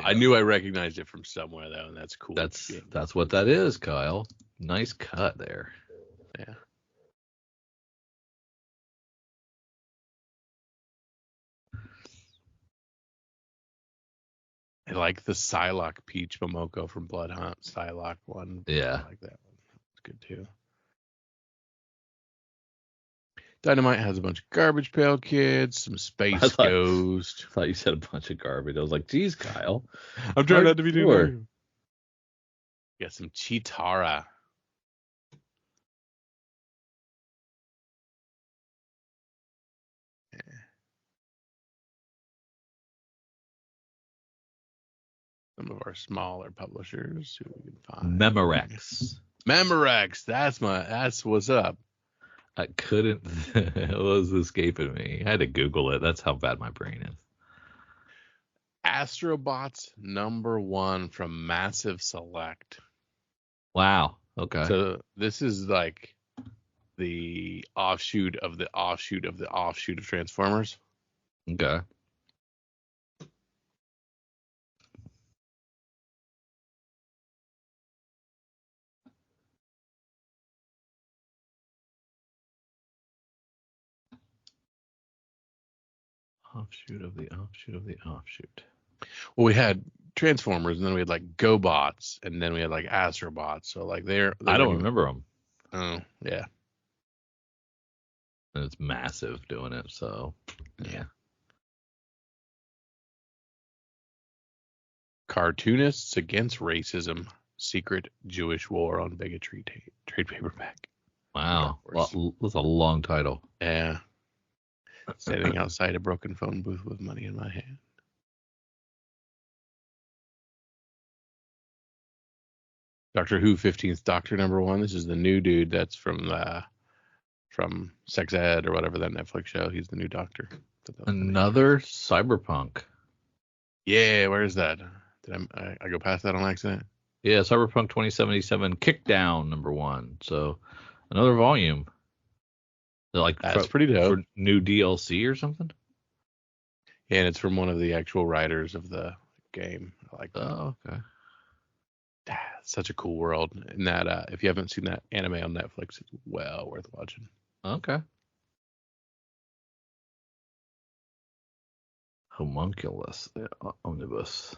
I knew I recognized it from somewhere though, and that's cool. That's what that is, Kyle. Nice cut there. Yeah. I like the Psylocke Peach Momoko from Blood Hunt. Psylocke one. Yeah. I like that one. It's good too. Dynamite has a bunch of Garbage Pail Kids, some Space Ghost. I thought you said a bunch of garbage. I was like, geez, Kyle. I'm trying not to be too negative. Got some CHEETARA. Yeah. Some of our smaller publishers who we can find. Memorex. That's what's up. I couldn't. It was escaping me. I had to Google it. That's how bad my brain is. Astrobots #1 from Massive Select. Wow. Okay. So this is like the offshoot of the offshoot of the offshoot of Transformers. Okay. Offshoot of the offshoot of the offshoot. Well, we had Transformers, and then we had like GoBots, and then we had like Astrobots. So like I don't remember them. Oh yeah. And it's massive doing it. So yeah. Cartoonists Against Racism: Secret Jewish War on Bigotry trade paperback. Wow, that's a long title. Yeah. Standing outside a broken phone booth with money in my hand. Doctor Who 15th Doctor #1. This is the new dude that's from Sex Ed or whatever, that Netflix show. He's the new Doctor. Another Cyberpunk. Yeah, where is that? Did I go past that on accident? Yeah, Cyberpunk 2077 Kickdown #1. So another volume. Like that's pretty dope. For new DLC or something. Yeah, and it's from one of the actual writers of the game. I like that. Oh, okay. Such a cool world. And that if you haven't seen that anime on Netflix, it's well worth watching. Okay. Homunculus Omnibus.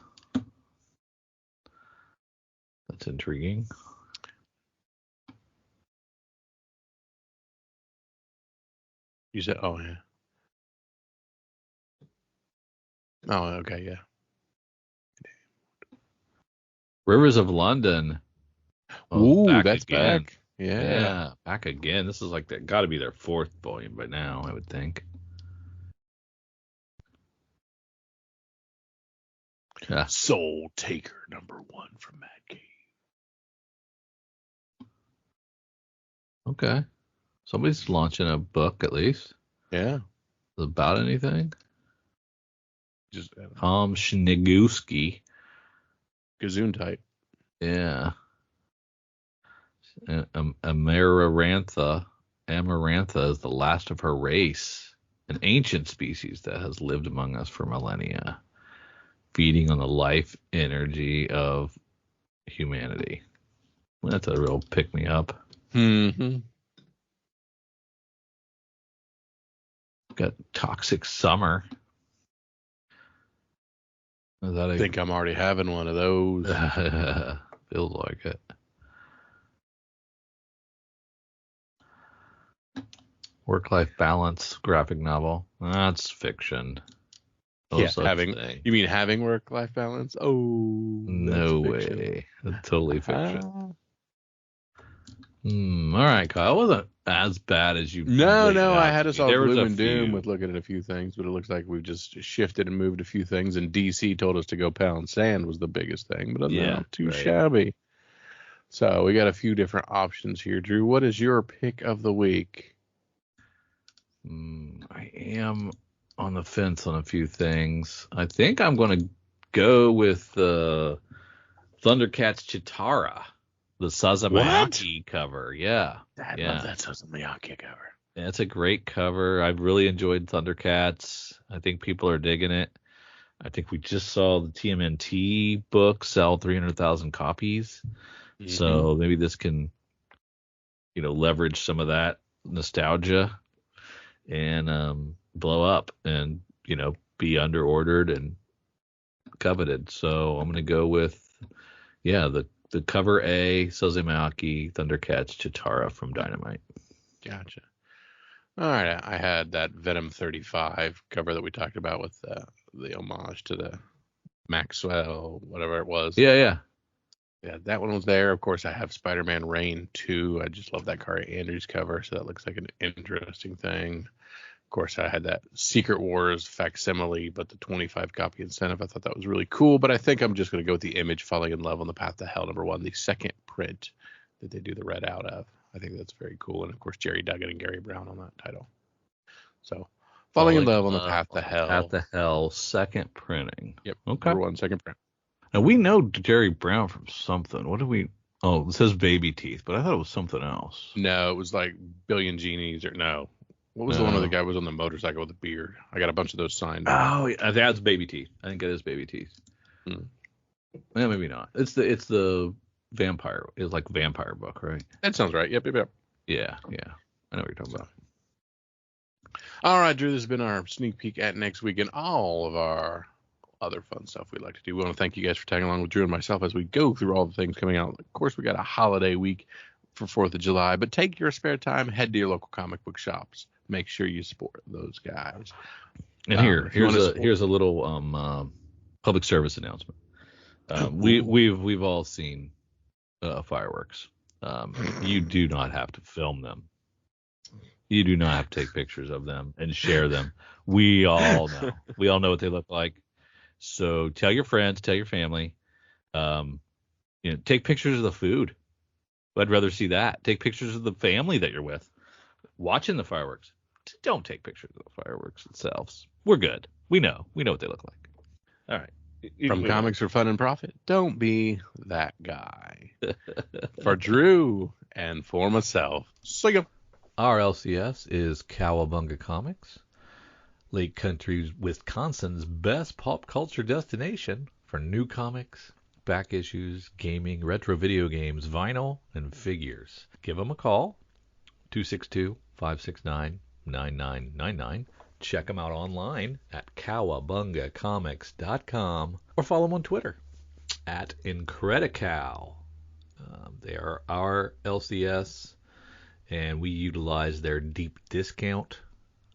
That's intriguing. You said, oh yeah. Oh, okay, yeah. Rivers of London. Oh, ooh, that's again. Back. Yeah, back again. This is like got to be their 4th volume by now, I would think. Yeah. Soul Taker #1 from Mad Cave. Okay. Somebody's launching a book at least. Yeah. About anything? Just Tom Schnigowski. Gazoon type. Yeah. Amarantha is the last of her race, an ancient species that has lived among us for millennia, feeding on the life energy of humanity. That's a real pick-me-up. Mm-hmm. Got Toxic Summer. I think I'm already having one of those. Feels like it. Work-life balance graphic novel. That's fiction. You mean having work-life balance? Oh, no way. That's totally fiction. All right, Kyle. as bad as you. No, laid it I out had to us me. all There was gloom a and doom few. with looking at a few things, but it looks like we've just shifted and moved a few things, and DC told us to go pound sand was the biggest thing, but Yeah, not too right. shabby. So we got a few different options here. Drew, what is your pick of the week? I am on the fence on a few things. I think I'm going to go with the Thundercats CHEETARA, the Sozomaika cover. Yeah. I love that Sozomaika cover. Yeah, it's a great cover. I've really enjoyed Thundercats. I think people are digging it. I think we just saw the TMNT book sell 300,000 copies. Mm-hmm. So maybe this can, leverage some of that nostalgia and blow up and, be under ordered and coveted. So I'm going to go with, the cover A, Sozomaika, Thundercats, CHEETARA from Dynamite. Gotcha. All right, I had that Venom 35 cover that we talked about with the homage to the Maxwell, whatever it was. Yeah, that one was there. Of course, I have Spider-Man Reign 2. I just love that Garry Andrews cover, so that looks like an interesting thing. Of course, I had that Secret Wars facsimile, but the 25 copy incentive. I thought that was really cool, but I think I'm just going to go with the Image Falling in Love on the Path to Hell #1, the second print that they do the red out of. I think that's very cool. And of course, Jerry Duggan and Gary Brown on that title. So, Falling in Love on the Path to Hell. Path to Hell, second printing. Yep. Okay. #1, second print. Now we know Jerry Brown from something. What do we? Oh, it says Baby Teeth, but I thought it was something else. No, it was like Billion Genies or no. What was the one where the guy was on the motorcycle with a beard? I got a bunch of those signed. Oh, yeah, that's Baby Teeth. I think it is Baby Teeth. Well, maybe not. It's the vampire. It's like vampire book, right? That sounds right. Yep. Yeah. I know what you're talking about. All right, Drew, this has been our sneak peek at next week and all of our other fun stuff we like to do. We want to thank you guys for tagging along with Drew and myself as we go through all the things coming out. Of course, we got a holiday week for 4th of July, but take your spare time, head to your local comic book shops. Make sure you support those guys. And here's a little public service announcement. We've all seen fireworks. You do not have to film them. You do not have to take pictures of them and share them. We all know. We all know what they look like. So tell your friends, tell your family. Take pictures of the food. I'd rather see that. Take pictures of the family that you're with, watching the fireworks. Don't take pictures of the fireworks themselves. We're good. We know what they look like. All right. From Comics for Fun and Profit, don't be that guy. For Drew and for myself, see ya. Our LCS is Cowabunga Comics, Lake Country, Wisconsin's best pop culture destination for new comics, back issues, gaming, retro video games, vinyl, and figures. Give them a call, 262-569-9999. Check them out online at cowabungacomics.com or follow them on Twitter at Incredicow. They are our LCS, and we utilize their deep discount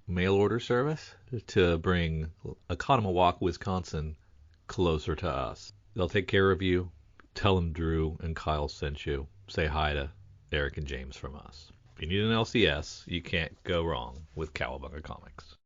mail order service to bring Oconomowoc, Wisconsin closer to us. They'll take care of you. Tell them Drew and Kyle sent you. Say hi to Eric and James from us. If you need an LCS, you can't go wrong with Cowabunga Comics.